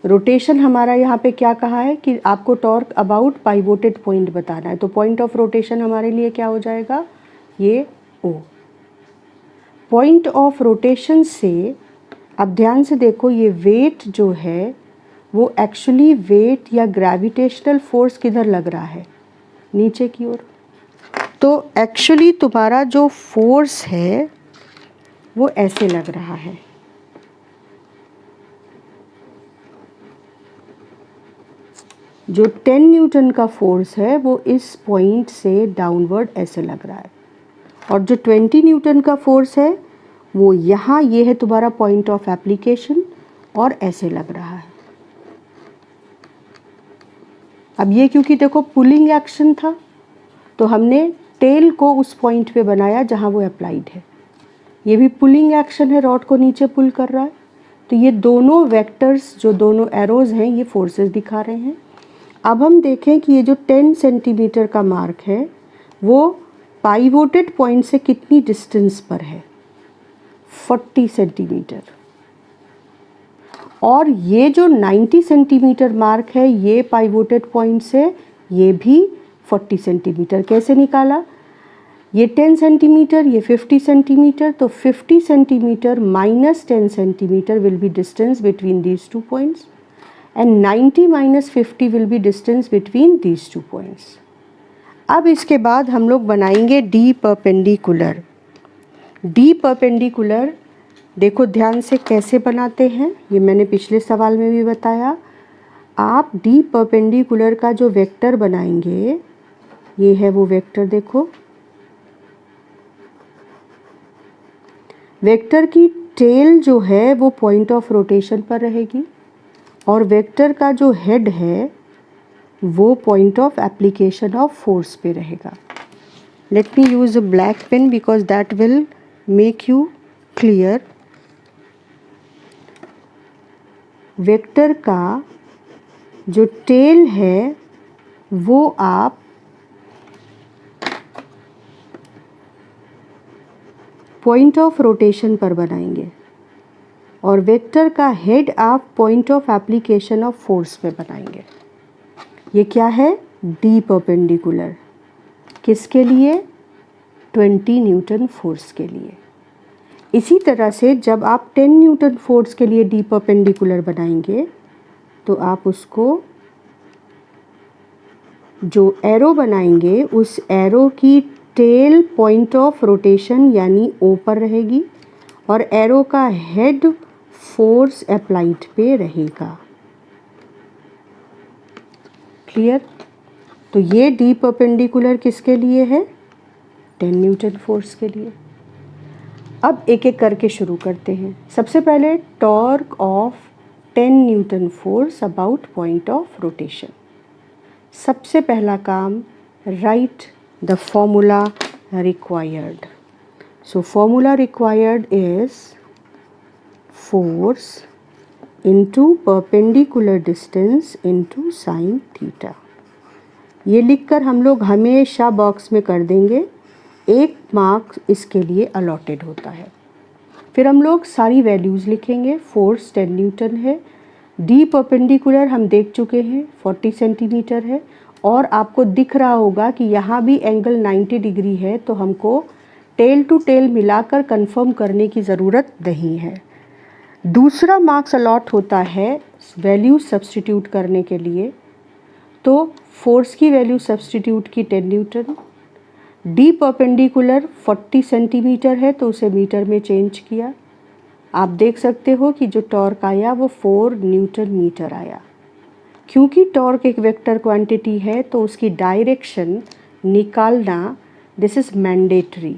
रोटेशन हमारा यहाँ पे क्या कहा है कि आपको टॉर्क अबाउट पाइवोटेड पॉइंट बताना है। तो पॉइंट ऑफ रोटेशन हमारे लिए क्या हो जाएगा, ये ओ। पॉइंट ऑफ रोटेशन से अब ध्यान से देखो, ये वेट जो है वो एक्चुअली वेट या ग्रेविटेशनल फोर्स किधर लग रहा है, नीचे की ओर। तो एक्चुअली तुम्हारा जो फोर्स है वो ऐसे लग रहा है। जो 10 न्यूटन का फोर्स है वो इस पॉइंट से डाउनवर्ड ऐसे लग रहा है, और जो 20 न्यूटन का फोर्स है वो यहाँ, ये है तुम्हारा पॉइंट ऑफ एप्लीकेशन, और ऐसे लग रहा है। अब ये क्योंकि देखो पुलिंग एक्शन था, तो हमने टेल को उस पॉइंट पे बनाया जहाँ वो अप्लाइड है। ये भी पुलिंग एक्शन है, रॉड को नीचे पुल कर रहा है। तो ये दोनों वेक्टर्स, जो दोनों एरोज हैं, ये फोर्सेस दिखा रहे हैं। अब हम देखें कि ये जो 10 सेंटीमीटर का मार्क है वो पाइवोटेड पॉइंट से कितनी डिस्टेंस पर है, 40 सेंटीमीटर। और ये जो 90 सेंटीमीटर मार्क है ये पाइवोटेड पॉइंट से ये भी 40 सेंटीमीटर। कैसे निकाला? ये 10 सेंटीमीटर, ये 50 सेंटीमीटर, तो 50 centimetre minus 10 centimetre will be distance between these two points, and 90 minus 50 will be distance between these two points. अब इसके बाद हम लोग बनाएंगे डी परपेंडिकुलर। डी परपेंडिकुलर देखो ध्यान से कैसे बनाते हैं, ये मैंने पिछले सवाल में भी बताया। आप डी परपेंडिकुलर का जो वेक्टर बनाएंगे, ये है वो वेक्टर। देखो वेक्टर की टेल जो है वो पॉइंट ऑफ रोटेशन पर रहेगी, और वेक्टर का जो हेड है वो point of application of force पे रहेगा। Let me use a black pain because that will make you clear. Vector का जो टेल है वो आप पॉइंट ऑफ रोटेशन पर बनाएंगे, और वेक्टर का हेड आप point of application of force पे बनाएंगे। ये क्या है? D perpendicular. किसके लिए? 20 न्यूटन फोर्स के लिए। इसी तरह से जब आप 10 न्यूटन फोर्स के लिए डी परपेंडिकुलर बनाएंगे तो आप उसको जो एरो बनाएंगे उस एरो की टेल पॉइंट ऑफ रोटेशन यानी ओ पर रहेगी, और एरो का हेड फोर्स अप्लाइड पे रहेगा। क्लियर? तो ये डी परपेंडिकुलर किसके लिए है? 10 न्यूटन फोर्स के लिए। अब एक एक करके शुरू करते हैं। सबसे पहले torque of 10 Newton force about point of rotation. सबसे पहला काम, right the formula required. So formula required is force into perpendicular distance into sin theta। ये लिखकर हम लोग हमेशा बॉक्स में कर देंगे, 1 मार्क इसके लिए अलॉटेड होता है। फिर हम लोग सारी वैल्यूज़ लिखेंगे। फोर्स 10 न्यूटन है, डी परपेंडिकुलर हम देख चुके हैं 40 सेंटीमीटर है, और आपको दिख रहा होगा कि यहाँ भी एंगल 90 डिग्री है, तो हमको टेल टू टेल मिलाकर कंफर्म करने की ज़रूरत नहीं है। दूसरा मार्क्स अलॉट होता है वैल्यू सब्स्टिट्यूट करने के लिए, तो फोर्स की वैल्यू सब्स्टिट्यूट की 10 न्यूटन, डी परपेंडिकुलर 40 सेंटीमीटर है तो उसे मीटर में चेंज किया। आप देख सकते हो कि जो टॉर्क आया वो 4 न्यूटन मीटर आया। क्योंकि टॉर्क एक वेक्टर क्वांटिटी है तो उसकी डायरेक्शन निकालना दिस इज़ मैंडेटरी।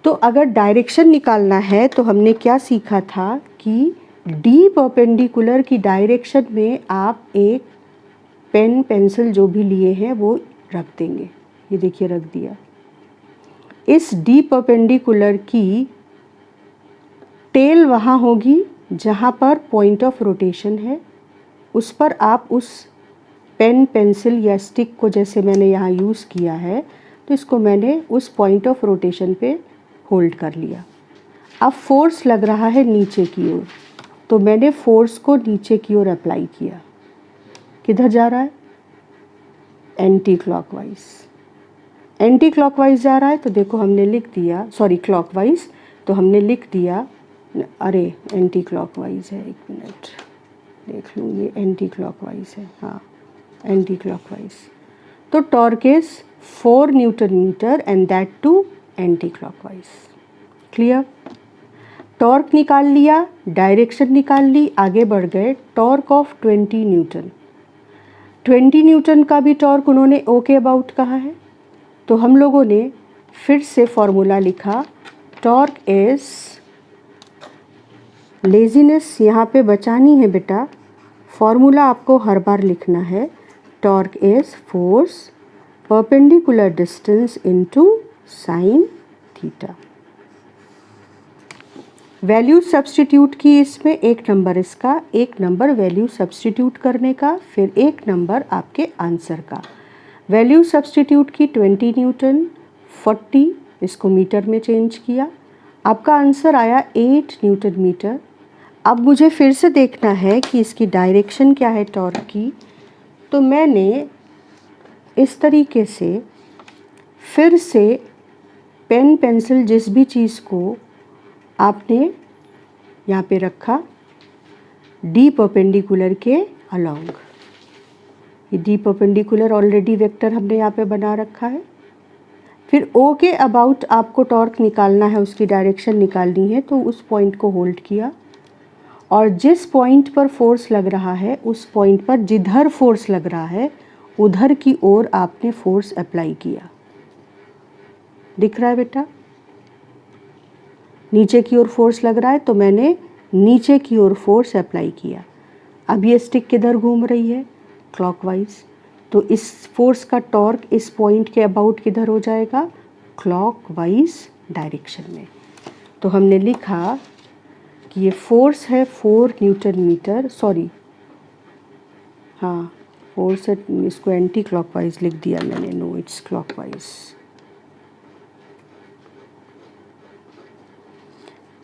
तो अगर डायरेक्शन निकालना है तो हमने क्या सीखा था कि डी परपेंडिकुलर की डायरेक्शन में आप एक पेन पेंसिल जो भी लिए हैं वो रख देंगे। ये देखिए रख दिया। इस डी परपेंडिकुलर की टेल वहाँ होगी जहाँ पर पॉइंट ऑफ रोटेशन है, उस पर आप उस पेन पेंसिल या स्टिक को, जैसे मैंने यहाँ यूज़ किया है, तो इसको मैंने उस पॉइंट ऑफ रोटेशन पे होल्ड कर लिया। अब फोर्स लग रहा है नीचे की ओर, तो मैंने फोर्स को नीचे की ओर अप्लाई किया। किधर जा रहा है? Anti clockwise. एंटी क्लॉकवाइज जा रहा है तो देखो हमने लिख दिया, सॉरी क्लॉकवाइज, तो हमने लिख दिया, अरे एंटी क्लॉकवाइज है, 1 मिनट देख लूँ, ये एंटी क्लॉकवाइज है, हाँ एंटी क्लॉकवाइज। तो torque is 4 newton metre and that too anti clockwise. Clear? Torque निकाल लिया, डायरेक्शन निकाल ली, आगे बढ़ गए। टॉर्क ऑफ 20 न्यूटन, 20 न्यूटन का भी टॉर्क उन्होंने ओ के अबाउट कहा है। तो हम लोगों ने फिर से फॉर्मूला लिखा, टॉर्क इज, लेजीनेस यहाँ पे बचानी है बेटा, फॉर्मूला आपको हर बार लिखना है। Torque is force perpendicular distance into sine theta. Value substitute की इसमें, एक नंबर इसका, एक नंबर वैल्यू सब्स्टिट्यूट करने का, फिर एक नंबर आपके आंसर का। वैल्यू सब्स्टिट्यूट की 20 न्यूटन, 40, इसको मीटर में चेंज किया, आपका आंसर आया 8 न्यूटन मीटर। अब मुझे फिर से देखना है कि इसकी डायरेक्शन क्या है टॉर्क की। तो मैंने इस तरीके से फिर से पेन पेंसिल जिस भी चीज़ को आपने यहाँ पे रखा, डी परपेंडिकुलर के अलोंग, ये डी परपेंडिकुलर ऑलरेडी वेक्टर हमने यहाँ पे बना रखा है। फिर ओ के अबाउट आपको टॉर्क निकालना है, उसकी डायरेक्शन निकालनी है, तो उस पॉइंट को होल्ड किया और जिस पॉइंट पर फोर्स लग रहा है उस पॉइंट पर जिधर फोर्स लग रहा है उधर की ओर आपने फोर्स अप्लाई किया। दिख रहा है बेटा? नीचे की ओर फोर्स लग रहा है तो मैंने नीचे की ओर फोर्स अप्लाई किया। अब ये स्टिक किधर घूम रही है? क्लॉकवाइज। तो इस फोर्स का टॉर्क इस पॉइंट के अबाउट किधर हो जाएगा? क्लॉकवाइज डायरेक्शन में। तो हमने लिखा कि ये फोर्स है 4 न्यूटन मीटर, सॉरी हाँ फोर्स है, इसको एंटी क्लॉकवाइज लिख दिया मैंने, no it's clockwise.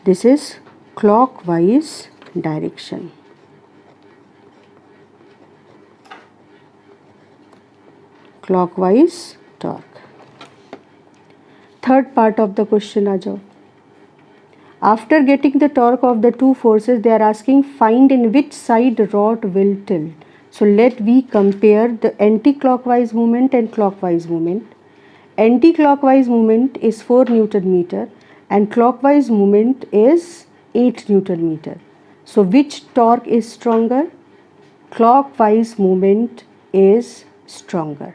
This is clockwise direction. Clockwise torque. Third part of the question आ जाओ। After getting the torque of the two forces, they are asking find in which side rod will tilt. So let we compare the anti-clockwise movement and clockwise movement. Anti-clockwise movement is 4 Newton meter. And clockwise movement is 8 Newton meter. So which torque is stronger? Clockwise movement is stronger.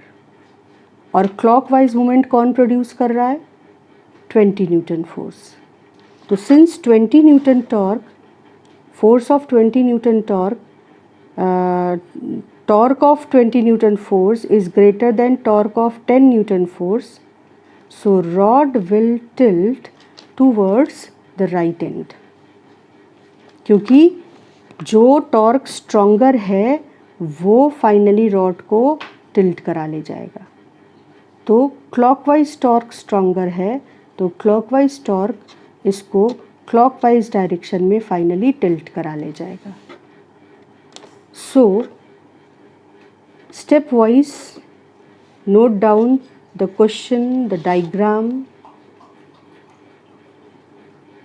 और clockwise movement कौन produce कर रहा है? 20 Newton force. तो since 20 Newton torque, force of 20 Newton torque, torque of 20 Newton force is greater than torque of 10 Newton force, so rod will tilt towards the right end. क्योंकि जो torque stronger है वो finally rod को tilt करा ले जाएगा। तो clockwise torque stronger है तो क्लॉकवाइज टॉर्क इसको क्लॉकवाइज डायरेक्शन में फाइनली टिल्ट करा ले जाएगा। सो step wise note down the question, the diagram,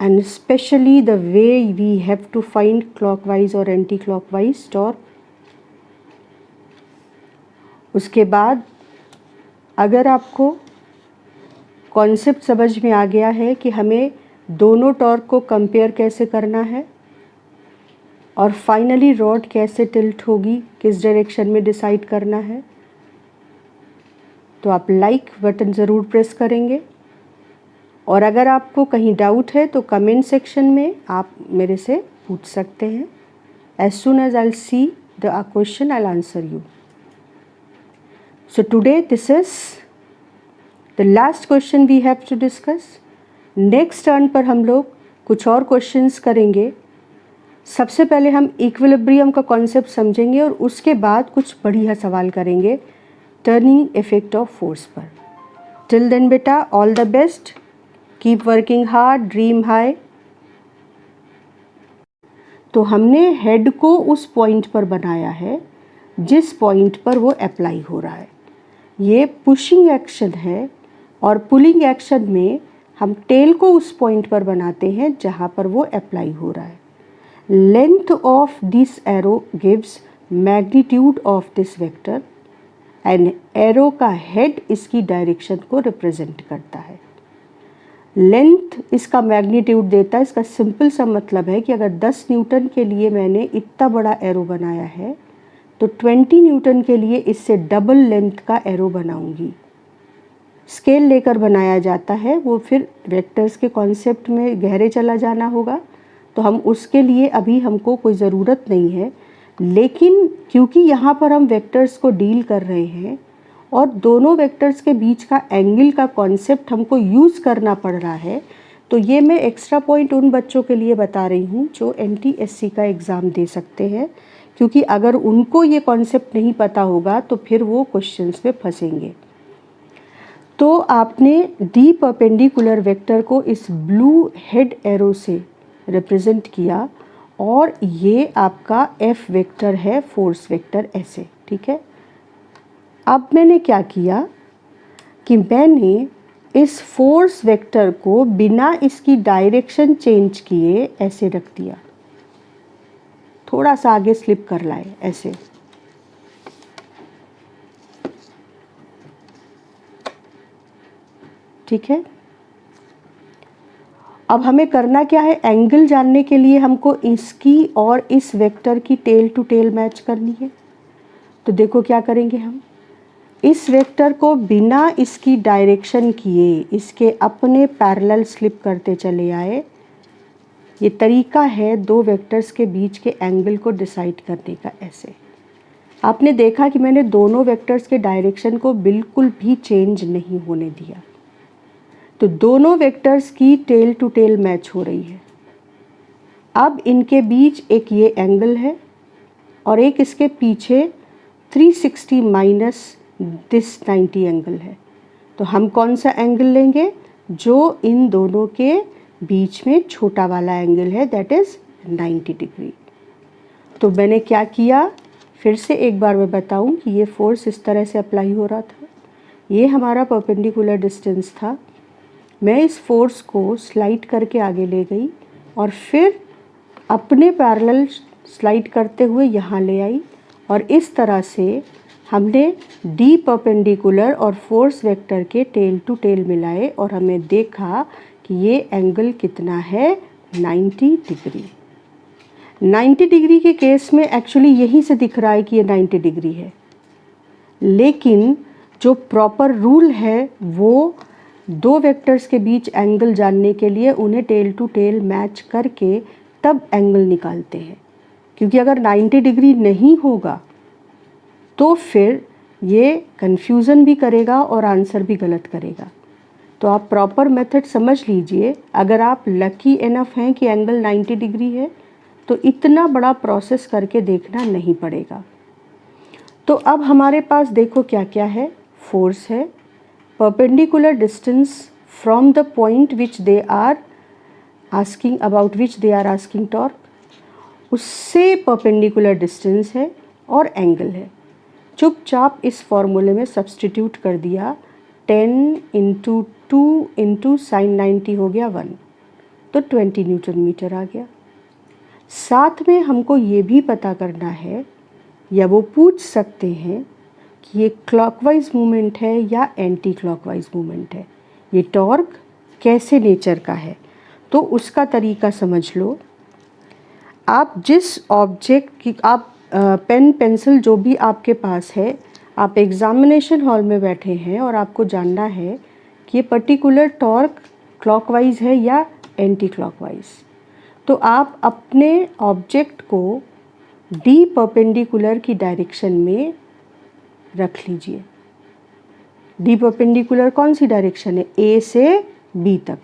and especially the way we have to find clockwise or anti-clockwise torque. उसके बाद अगर आपको कॉन्सेप्ट समझ में आ गया है कि हमें दोनों टॉर्क को कंपेयर कैसे करना है और फाइनली रॉड कैसे टिल्ट होगी, किस डायरेक्शन में डिसाइड करना है, तो आप लाइक बटन ज़रूर प्रेस करेंगे। और अगर आपको कहीं डाउट है तो कमेंट सेक्शन में आप मेरे से पूछ सकते हैं। As soon as I see the question I answer you. So today this is the last question we have to discuss. Next turn पर हम लोग कुछ और क्वेश्चंस करेंगे। सबसे पहले हम इक्विलिब्रियम का कॉन्सेप्ट समझेंगे और उसके बाद कुछ बढ़िया सवाल करेंगे टर्निंग इफेक्ट ऑफ फोर्स पर। टिल देन बेटा all the best, keep working hard, dream high. तो हमने हेड को उस पॉइंट पर बनाया है जिस पॉइंट पर वो अप्लाई हो रहा है। ये पुशिंग एक्शन है और पुलिंग एक्शन में हम टेल को उस पॉइंट पर बनाते हैं जहाँ पर वो अप्लाई हो रहा है। Length of this arrow gives magnitude of this vector and arrow का head इसकी डायरेक्शन को रिप्रेजेंट करता है। लेंथ इसका मैग्नीट्यूड देता है। इसका सिंपल सा मतलब है कि अगर 10 न्यूटन के लिए मैंने इतना बड़ा एरो बनाया है तो 20 न्यूटन के लिए इससे डबल लेंथ का एरो बनाऊंगी। स्केल लेकर बनाया जाता है, वो फिर वेक्टर्स के कॉन्सेप्ट में गहरे चला जाना होगा, तो हम उसके लिए अभी हमको कोई ज़रूरत नहीं है। लेकिन क्योंकि यहाँ पर हम वेक्टर्स को डील कर रहे हैं और दोनों वेक्टर्स के बीच का एंगल का कॉन्सेप्ट हमको यूज़ करना पड़ रहा है, तो ये मैं एक्स्ट्रा पॉइंट उन बच्चों के लिए बता रही हूँ जो NTSC का एग्ज़ाम दे सकते हैं, क्योंकि अगर उनको ये कॉन्सेप्ट नहीं पता होगा तो फिर वो क्वेश्चंस में फंसेंगे। तो आपने डी परपेंडिकुलर वेक्टर को इस ब्लू हेड एरो से रिप्रेजेंट किया और ये आपका F वेक्टर है, फोर्स वेक्टर ऐसे, ठीक है। अब मैंने क्या किया कि मैंने इस फोर्स वेक्टर को बिना इसकी डायरेक्शन चेंज किए ऐसे रख दिया, थोड़ा सा आगे स्लिप कर लाए ऐसे। ठीक है। अब हमें करना क्या है, एंगल जानने के लिए हमको इसकी और इस वेक्टर की टेल टू टेल मैच करनी है। तो देखो क्या करेंगे, हम इस वेक्टर को बिना इसकी डायरेक्शन किए इसके अपने पैरेलल स्लिप करते चले आए। ये तरीका है दो वेक्टर्स के बीच के एंगल को डिसाइड करने का। ऐसे आपने देखा कि मैंने दोनों वेक्टर्स के डायरेक्शन को बिल्कुल भी चेंज नहीं होने दिया, तो दोनों वेक्टर्स की टेल टू टेल मैच हो रही है। अब इनके बीच एक ये एंगल है और एक इसके पीछे 360 माइनस दिस 90 एंगल है। तो हम कौन सा एंगल लेंगे, जो इन दोनों के बीच में छोटा वाला एंगल है, दैट इज़ 90 डिग्री। तो मैंने क्या किया, फिर से एक बार मैं बताऊं कि ये फोर्स इस तरह से अप्लाई हो रहा था। ये हमारा परपेंडिकुलर डिस्टेंस था। मैं इस फोर्स को स्लाइड करके आगे ले गई और फिर अपने पैरेलल स्लाइड करते हुए यहाँ ले आई और इस तरह से हमने डी परपेंडिकुलर और फोर्स वेक्टर के टेल टू टेल मिलाए और हमें देखा कि ये एंगल कितना है, 90 डिग्री। 90 डिग्री के केस में एक्चुअली यहीं से दिख रहा है कि ये 90 डिग्री है, लेकिन जो प्रॉपर रूल है वो दो वेक्टर्स के बीच एंगल जानने के लिए उन्हें टेल टू टेल मैच करके तब एंगल निकालते हैं, क्योंकि अगर 90 डिग्री नहीं होगा तो फिर ये कन्फ्यूज़न भी करेगा और आंसर भी गलत करेगा। तो आप प्रॉपर मेथड समझ लीजिए। अगर आप लकी इनफ हैं कि एंगल 90 डिग्री है तो इतना बड़ा प्रोसेस करके देखना नहीं पड़ेगा। तो अब हमारे पास देखो क्या क्या है, फोर्स है, perpendicular distance from the point which they are asking about which they are asking torque, उससे परपेंडिकुलर डिस्टेंस है और एंगल है। चुपचाप इस फॉर्मूले में सब्सटीट्यूट कर दिया, 10 × 2 × sin 90 हो गया 1, तो 20 न्यूटन मीटर आ गया। साथ में हमको ये भी पता करना है, या वो पूछ सकते हैं कि ये क्लॉकवाइज मूवमेंट है या एंटी क्लॉकवाइज मूवमेंट है, ये टॉर्क कैसे नेचर का है। तो उसका तरीका समझ लो। आप जिस ऑब्जेक्ट की आप पेन पेंसिल जो भी आपके पास है, आप एग्जामिनेशन हॉल में बैठे हैं और आपको जानना है कि ये पर्टिकुलर टॉर्क क्लॉकवाइज है या एंटी क्लॉकवाइज, तो आप अपने ऑब्जेक्ट को डी परपेंडिकुलर की डायरेक्शन में रख लीजिए। डी परपेंडिकुलर कौन सी डायरेक्शन है, ए से बी तक।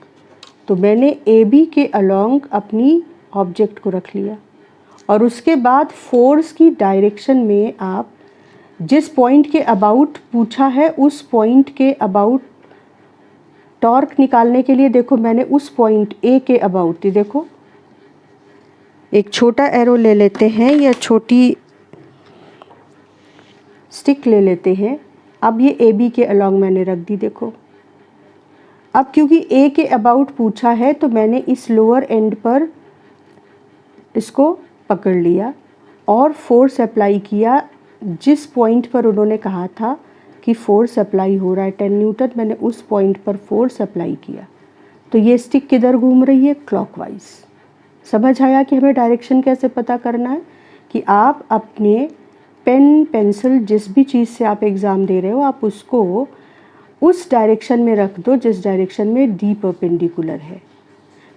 तो मैंने ए बी के अलोंग अपनी ऑब्जेक्ट को रख लिया और उसके बाद फोर्स की डायरेक्शन में आप जिस पॉइंट के अबाउट पूछा है उस पॉइंट के अबाउट टॉर्क निकालने के लिए देखो मैंने उस पॉइंट ए के अबाउट, देखो एक छोटा एरो ले लेते हैं या छोटी स्टिक ले लेते हैं। अब ये ए बी के अलोंग मैंने रख दी। देखो अब क्योंकि ए के अबाउट पूछा है तो मैंने इस लोअर एंड पर इसको पकड़ लिया और फोर्स अप्लाई किया जिस पॉइंट पर उन्होंने कहा था कि फोर्स अप्लाई हो रहा है 10 न्यूटन, मैंने उस पॉइंट पर फोर्स अप्लाई किया। तो ये स्टिक किधर घूम रही है, क्लॉकवाइज। समझ आया कि हमें डायरेक्शन कैसे पता करना है, कि आप अपने पेन पेंसिल जिस भी चीज़ से आप एग्ज़ाम दे रहे हो आप उसको उस डायरेक्शन में रख दो जिस डायरेक्शन में डी परपेंडिकुलर है।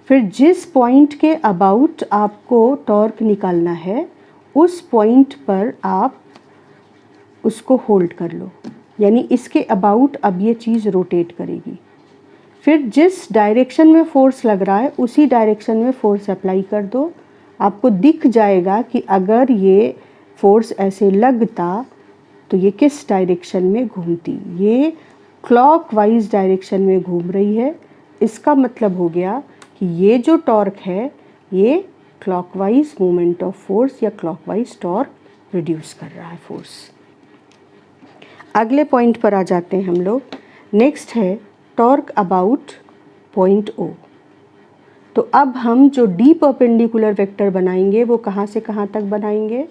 फिर जिस पॉइंट के अबाउट आपको टॉर्क निकालना है उस पॉइंट पर आप उसको होल्ड कर लो, यानी इसके अबाउट अब ये चीज़ रोटेट करेगी। फिर जिस डायरेक्शन में फोर्स लग रहा है उसी डायरेक्शन में फोर्स अप्लाई कर दो। आपको दिख जाएगा कि अगर ये फोर्स ऐसे लगता तो ये किस डायरेक्शन में घूमती, ये क्लॉकवाइज डायरेक्शन में घूम रही है। इसका मतलब हो गया कि ये जो टॉर्क है ये क्लॉकवाइज मूवमेंट ऑफ फोर्स या क्लॉकवाइज टॉर्क रिड्यूस कर रहा है फोर्स। अगले पॉइंट पर आ जाते हैं हम लोग। नेक्स्ट है टॉर्क अबाउट पॉइंट ओ। तो अब हम जो डी परपेंडिकुलर वेक्टर बनाएंगे वो कहाँ से कहाँ तक बनाएंगे।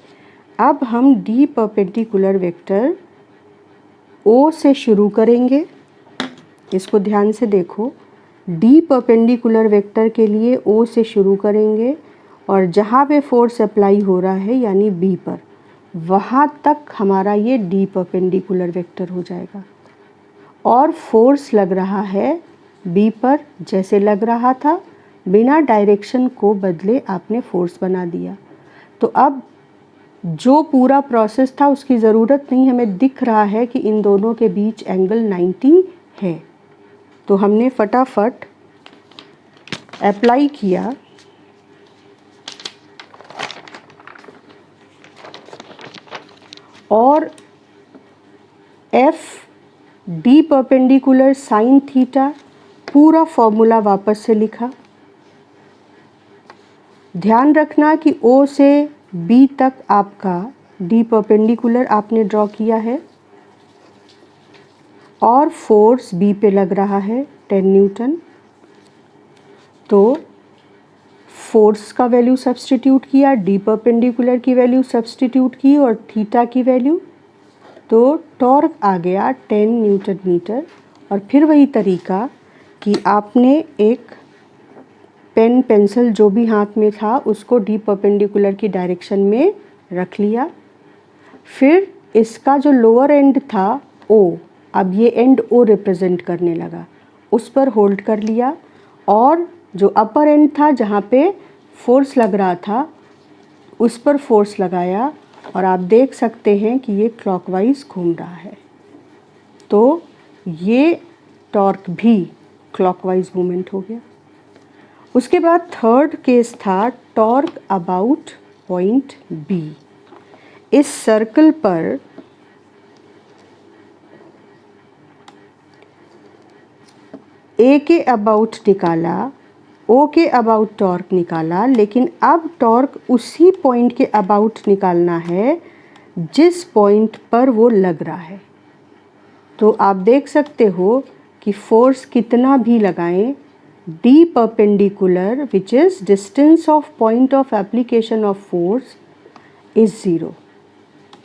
अब हम डी परपेंडिकुलर वेक्टर ओ से शुरू करेंगे। इसको ध्यान से देखो, डी परपेंडिकुलर वेक्टर के लिए ओ से शुरू करेंगे और जहाँ पे फोर्स अप्लाई हो रहा है यानी बी पर, वहाँ तक हमारा ये डी परपेंडिकुलर वेक्टर हो जाएगा। और फोर्स लग रहा है बी पर, जैसे लग रहा था, बिना डायरेक्शन को बदले आपने फोर्स बना दिया। तो अब जो पूरा प्रोसेस था उसकी ज़रूरत नहीं, हमें दिख रहा है कि इन दोनों के बीच एंगल 90 है। तो हमने फटाफट अप्लाई किया और F D perpendicular sine theta पूरा फॉर्मूला वापस से लिखा। ध्यान रखना कि ओ से बी तक आपका डी परपेंडिकुलर आपने ड्रॉ किया है और फोर्स बी पे लग रहा है 10 न्यूटन। तो फोर्स का वैल्यू सब्स्टिट्यूट किया, डी परपेंडिकुलर की वैल्यू सब्स्टिट्यूट की और थीटा की वैल्यू, तो टॉर्क आ गया 10 न्यूटन मीटर। और फिर वही तरीका कि आपने एक पेन पेंसिल जो भी हाथ में था उसको डी परपेंडिकुलर की डायरेक्शन में रख लिया। फिर इसका जो लोअर एंड था ओ, अब ये एंड ओ रिप्रेजेंट करने लगा, उस पर होल्ड कर लिया और जो अपर एंड था जहाँ पे फोर्स लग रहा था उस पर फोर्स लगाया और आप देख सकते हैं कि ये क्लॉकवाइज घूम रहा है। तो ये टॉर्क भी क्लॉकवाइज मूवमेंट हो गया। उसके बाद थर्ड केस था टॉर्क अबाउट पॉइंट बी। इस सर्कल पर ए के अबाउट निकाला, ओ के अबाउट टॉर्क निकाला, लेकिन अब टॉर्क उसी पॉइंट के अबाउट निकालना है जिस पॉइंट पर वो लग रहा है। तो आप देख सकते हो कि फोर्स कितना भी लगाएं, D perpendicular which is distance of point of application of force is 0,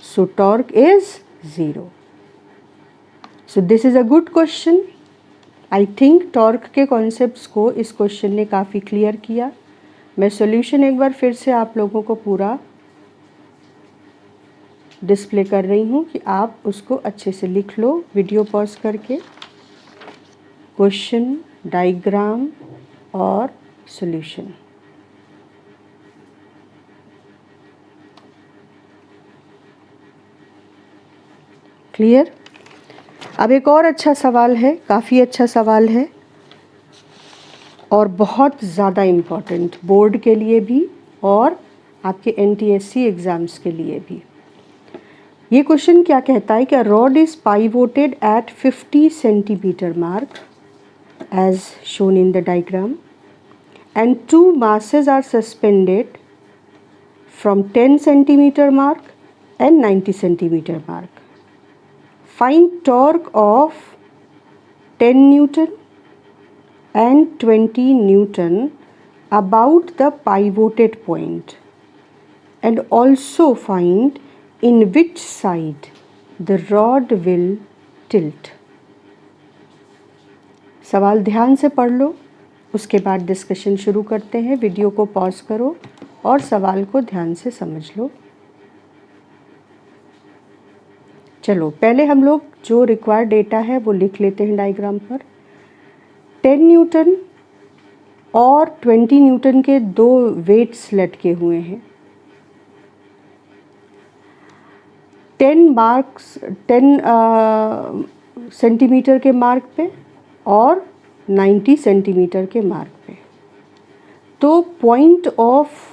so torque is 0। So this is a good question. I think torque के कॉन्सेप्ट्स को इस क्वेश्चन ने काफ़ी क्लियर किया। मैं सॉल्यूशन एक बार फिर से आप लोगों को पूरा डिस्प्ले कर रही हूँ कि आप उसको अच्छे से लिख लो वीडियो पॉज करके। क्वेश्चन, डायग्राम और सॉल्यूशन। क्लियर? अब एक और अच्छा सवाल है, काफ़ी अच्छा सवाल है और बहुत ज़्यादा इम्पॉर्टेंट बोर्ड के लिए भी और आपके NTSC एग्ज़ाम्स के लिए भी। ये क्वेश्चन क्या कहता है कि rod is pivoted at 50 centimetre mark as shown in the diagram and two masses are suspended from 10 centimetre mark and 90 centimetre mark. Find torque of 10 Newton and 20 Newton about the pivoted point, and also find in which side the rod will tilt. सवाल ध्यान से पढ़ लो उसके बाद discussion शुरू करते हैं। Video को पॉज करो और सवाल को ध्यान से समझ लो। चलो पहले हम लोग जो रिक्वायर्ड डेटा है वो लिख लेते हैं डायग्राम पर। 10 न्यूटन और 20 न्यूटन के दो वेट्स लटके हुए हैं। 10 सेंटीमीटर के मार्क पे और 90 सेंटीमीटर के मार्क पे। तो पॉइंट ऑफ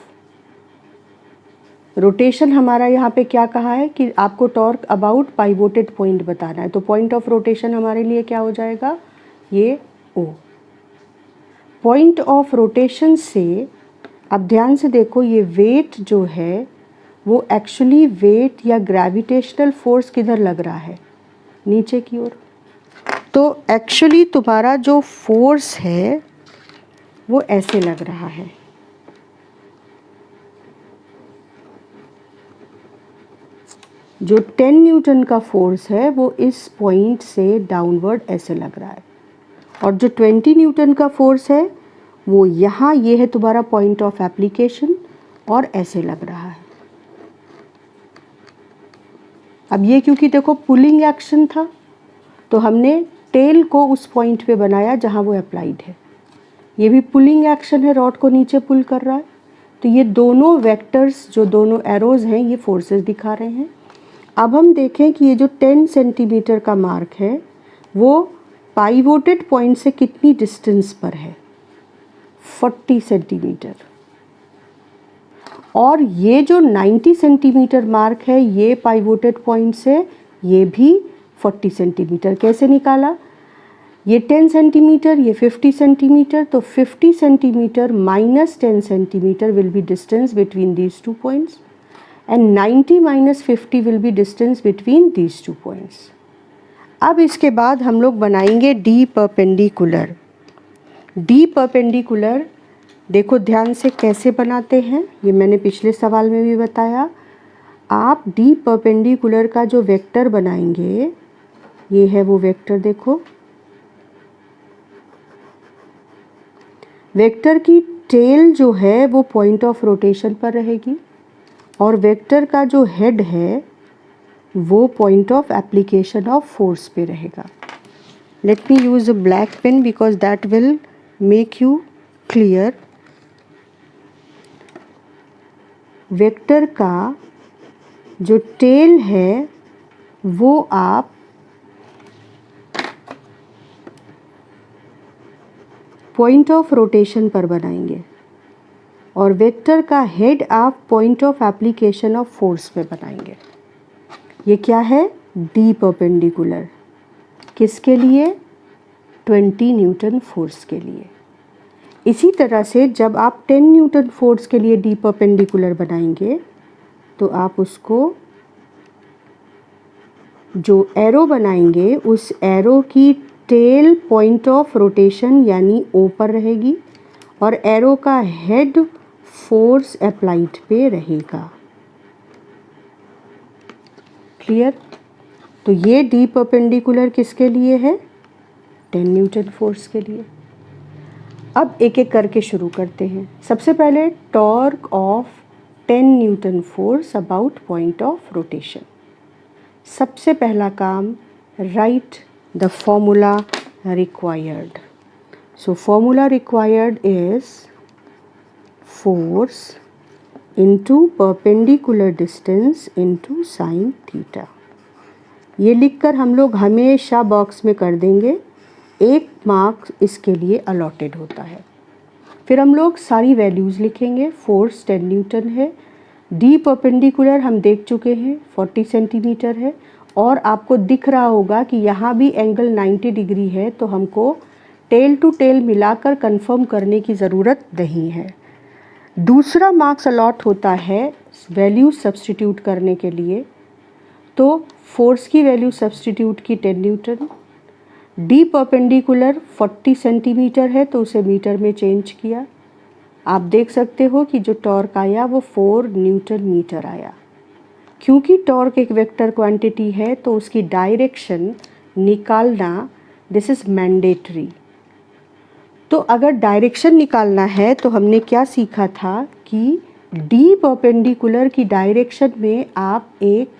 रोटेशन हमारा यहाँ पे क्या कहा है कि आपको टॉर्क अबाउट पाइवोटेड पॉइंट बताना है। तो पॉइंट ऑफ रोटेशन हमारे लिए क्या हो जाएगा, ये O। पॉइंट ऑफ रोटेशन से अब ध्यान से देखो, ये वेट जो है वो एक्चुअली वेट या ग्रेविटेशनल फोर्स किधर लग रहा है, नीचे की ओर। तो एक्चुअली तुम्हारा जो फोर्स है वो ऐसे लग रहा है। जो 10 न्यूटन का फोर्स है वो इस पॉइंट से डाउनवर्ड ऐसे लग रहा है, और जो 20 न्यूटन का फोर्स है वो यहाँ, ये है तुम्हारा पॉइंट ऑफ एप्लीकेशन, और ऐसे लग रहा है। अब ये क्योंकि देखो पुलिंग एक्शन था तो हमने टेल को उस पॉइंट पे बनाया जहाँ वो अप्लाइड है। ये भी पुलिंग एक्शन है, रॉड को नीचे पुल कर रहा है। तो ये दोनों वेक्टर्स, जो दोनों एरोज हैं, ये फोर्सेस दिखा रहे हैं। अब हम देखें कि ये जो 10 सेंटीमीटर का मार्क है वो पाइवोटेड पॉइंट से कितनी डिस्टेंस पर है, 40 सेंटीमीटर। और ये जो 90 सेंटीमीटर मार्क है ये पाइवोटेड पॉइंट से ये भी 40 सेंटीमीटर। कैसे निकाला, ये 10 सेंटीमीटर, ये 50 सेंटीमीटर, तो 50 centimetre minus 10 centimetre will be distance between these two points, and 90 minus 50 will be distance between these two points। अब इसके बाद हम लोग बनाएंगे डी परपेंडिकुलर। डी परपेंडिकुलर देखो ध्यान से कैसे बनाते हैं, ये मैंने पिछले सवाल में भी बताया। आप डी परपेंडिकुलर का जो वेक्टर बनाएंगे, ये है वो वेक्टर। देखो वेक्टर की टेल जो है वो पॉइंट ऑफ रोटेशन पर रहेगी, और वेक्टर का जो हेड है वो point of application of force पे रहेगा। Let me use a black pain because that will make you clear. Vector का जो टेल है वो आप पॉइंट ऑफ रोटेशन पर बनाएंगे, और वेक्टर का हेड आप point of application of force पे बनाएंगे। ये क्या है, डी परपेंडिकुलर। किसके लिए, 20 न्यूटन फोर्स के लिए। इसी तरह से जब आप 10 न्यूटन फोर्स के लिए डी परपेंडिकुलर बनाएंगे तो आप उसको जो एरो बनाएंगे उस एरो की टेल पॉइंट ऑफ रोटेशन यानी ओ पर रहेगी, और एरो का हेड फोर्स अप्लाइड पे रहेगा। क्लियर। तो ये डी परपेंडिकुलर किसके लिए है, 10 न्यूटन फोर्स के लिए। अब एक एक करके शुरू करते हैं। सबसे पहले torque of 10 Newton force about point of rotation. सबसे पहला काम, right the formula required. So formula required is force into perpendicular distance into sin theta। ये लिखकर हम लोग हमेशा बॉक्स में कर देंगे, 1 मार्क्स इसके लिए अलॉटेड होता है। फिर हम लोग सारी वैल्यूज़ लिखेंगे। फोर्स 10 न्यूटन है, डी परपेंडिकुलर हम देख चुके हैं 40 सेंटीमीटर है, और आपको दिख रहा होगा कि यहाँ भी एंगल 90 डिग्री है, तो हमको टेल टू टेल मिलाकर कंफर्म करने की ज़रूरत नहीं है। दूसरा मार्क्स अलॉट होता है वैल्यू सब्स्टिट्यूट करने के लिए। तो फोर्स की वैल्यू सब्स्टिट्यूट की 10 न्यूटन, डी परपेंडिकुलर 40 सेंटीमीटर है तो उसे मीटर में चेंज किया। आप देख सकते हो कि जो टॉर्क आया वो 4 न्यूटन मीटर आया। क्योंकि टॉर्क एक वेक्टर क्वांटिटी है तो उसकी डायरेक्शन निकालना दिस इज़ मैंडेटरी। तो अगर डायरेक्शन निकालना है तो हमने क्या सीखा था कि डी परपेंडिकुलर की डायरेक्शन में आप एक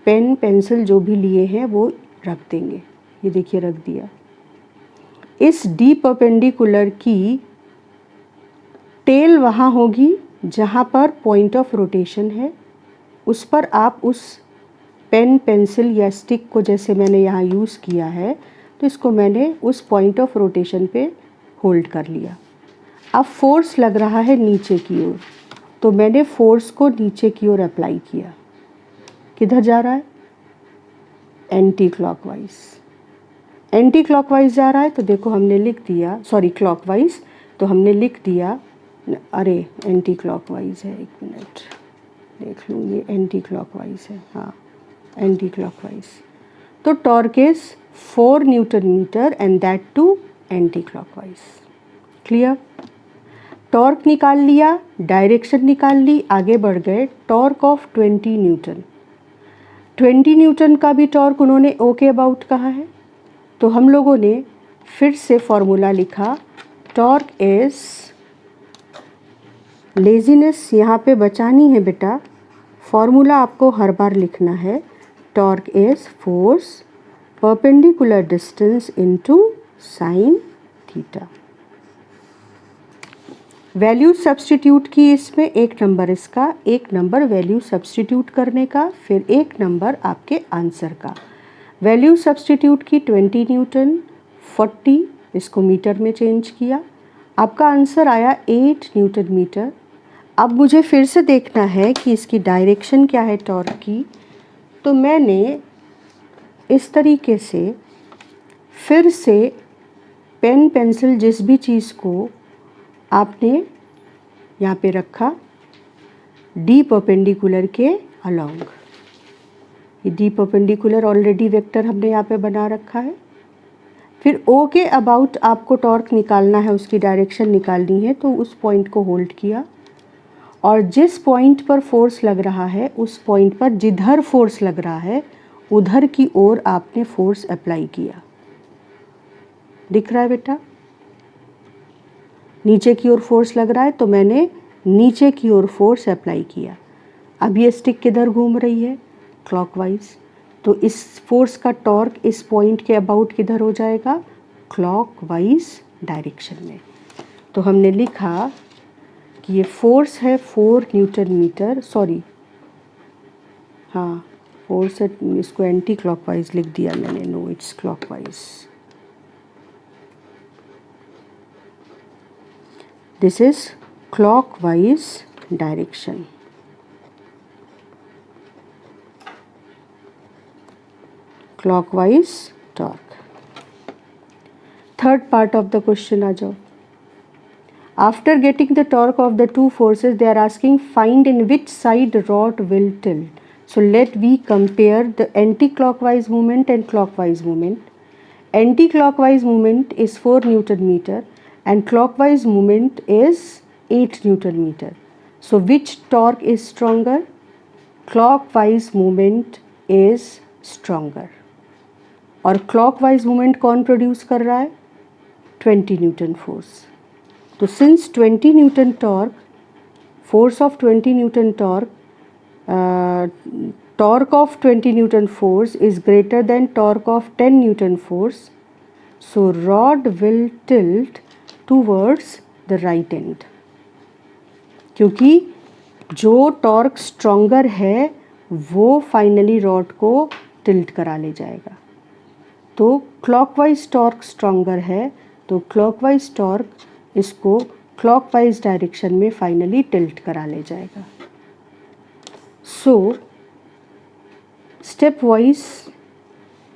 पेन पेंसिल जो भी लिए हैं वो रख देंगे। ये देखिए रख दिया। इस डी परपेंडिकुलर की टेल वहाँ होगी जहाँ पर पॉइंट ऑफ रोटेशन है, उस पर आप उस पेन पेंसिल या स्टिक को, जैसे मैंने यहाँ यूज़ किया है, तो इसको मैंने उस पॉइंट ऑफ रोटेशन पे होल्ड कर लिया। अब फोर्स लग रहा है नीचे की ओर, तो मैंने फोर्स को नीचे की ओर अप्लाई किया। किधर जा रहा है? Anti clockwise. एंटी क्लॉकवाइज जा रहा है तो देखो हमने लिख दिया, सॉरी क्लॉकवाइज, तो हमने लिख दिया, अरे एंटी क्लॉकवाइज है, एक मिनट देख लूँ, ये एंटी क्लॉकवाइज है, हाँ एंटी क्लॉकवाइज। तो torque is 4 newton metre and that too anti clockwise. Clear? Torque निकाल लिया, डायरेक्शन निकाल ली, आगे बढ़ गए। टॉर्क ऑफ 20 न्यूटन, 20 न्यूटन का भी टॉर्क उन्होंने ओ के अबाउट कहा है, तो हम लोगों ने फिर से फॉर्मूला लिखा, टॉर्क इज, लेजीनेस यहाँ पे बचानी है बेटा, फॉर्मूला आपको हर बार लिखना है, torque is force perpendicular distance into sine theta. Value substitute की इसमें, एक नंबर इसका, एक नंबर वैल्यू सब्स्टिट्यूट करने का, फिर एक नंबर आपके आंसर का। वैल्यू सब्स्टिट्यूट की 20 न्यूटन, 40, इसको मीटर में चेंज किया, आपका आंसर आया 8 न्यूटन मीटर। अब मुझे फिर से देखना है कि इसकी डायरेक्शन क्या है टॉर्क की, तो मैंने इस तरीके से फिर से पेन पेंसिल जिस भी चीज़ को आपने यहाँ पे रखा, डी परपेंडिकुलर के अलोंग, ये डी परपेंडिकुलर ऑलरेडी वेक्टर हमने यहाँ पे बना रखा है। फिर ओ के अबाउट आपको टॉर्क निकालना है, उसकी डायरेक्शन निकालनी है, तो उस पॉइंट को होल्ड किया और जिस पॉइंट पर फोर्स लग रहा है उस पॉइंट पर जिधर फोर्स लग रहा है उधर की ओर आपने फोर्स अप्लाई किया। दिख रहा है बेटा? नीचे की ओर फोर्स लग रहा है तो मैंने नीचे की ओर फोर्स अप्लाई किया। अब ये स्टिक किधर घूम रही है? क्लॉकवाइज। तो इस फोर्स का टॉर्क इस पॉइंट के अबाउट किधर हो जाएगा? क्लॉकवाइज डायरेक्शन में। तो हमने लिखा कि ये फोर्स है 4 न्यूटन मीटर, सॉरी हाँ फोर्स है, इसको एंटी क्लॉकवाइज लिख दिया मैंने, no it's clockwise. This is clockwise direction. Clockwise torque. Third part of the question आ जाओ। After getting the torque of the two forces, they are asking find in which side rod will tilt. So let we compare the anti-clockwise movement and clockwise movement. Anti-clockwise movement is 4 Newton meter. And clockwise movement is 8 Newton meter. So which torque is stronger? Clockwise movement is stronger. और clockwise movement कौन produce कर रहा है? 20 Newton force. तो since 20 Newton torque, force of 20 Newton torque, torque of 20 Newton force is greater than torque of 10 Newton force, so rod will tilt towards the right end. क्योंकि जो torque stronger है वो finally rod को tilt करा ले जाएगा। तो clockwise torque stronger है, तो क्लॉकवाइज टॉर्क इसको क्लॉकवाइज डायरेक्शन में फाइनली टिल्ट करा ले जाएगा। सो step wise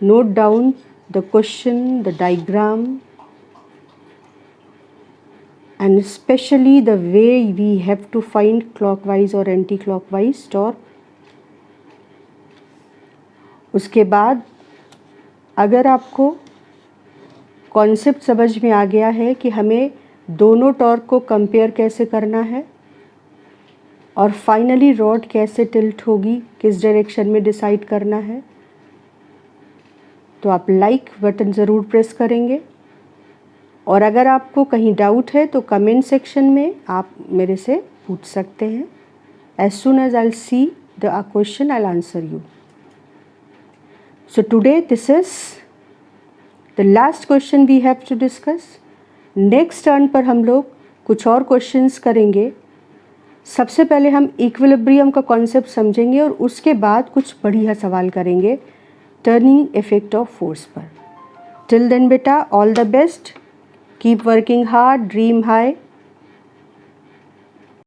note down the question, the diagram, and especially the way we have to find clockwise or anti-clockwise torque. उसके बाद अगर आपको कॉन्सेप्ट समझ में आ गया है कि हमें दोनों टॉर्क को कंपेयर कैसे करना है और फाइनली रॉड कैसे टिल्ट होगी, किस डायरेक्शन में डिसाइड करना है, तो आप लाइक बटन ज़रूर प्रेस करेंगे और अगर आपको कहीं डाउट है तो कमेंट सेक्शन में आप मेरे से पूछ सकते हैं. As soon as I'll see the question, I'll answer you. So today this is the last question we have to discuss. Next turn पर हम लोग कुछ और questions करेंगे. सबसे पहले हम इक्विलिब्रियम का कॉन्सेप्ट समझेंगे और उसके बाद कुछ बढ़िया सवाल करेंगे टर्निंग इफेक्ट ऑफ फोर्स पर. टिल देन बेटा, all the best, keep working hard, dream high.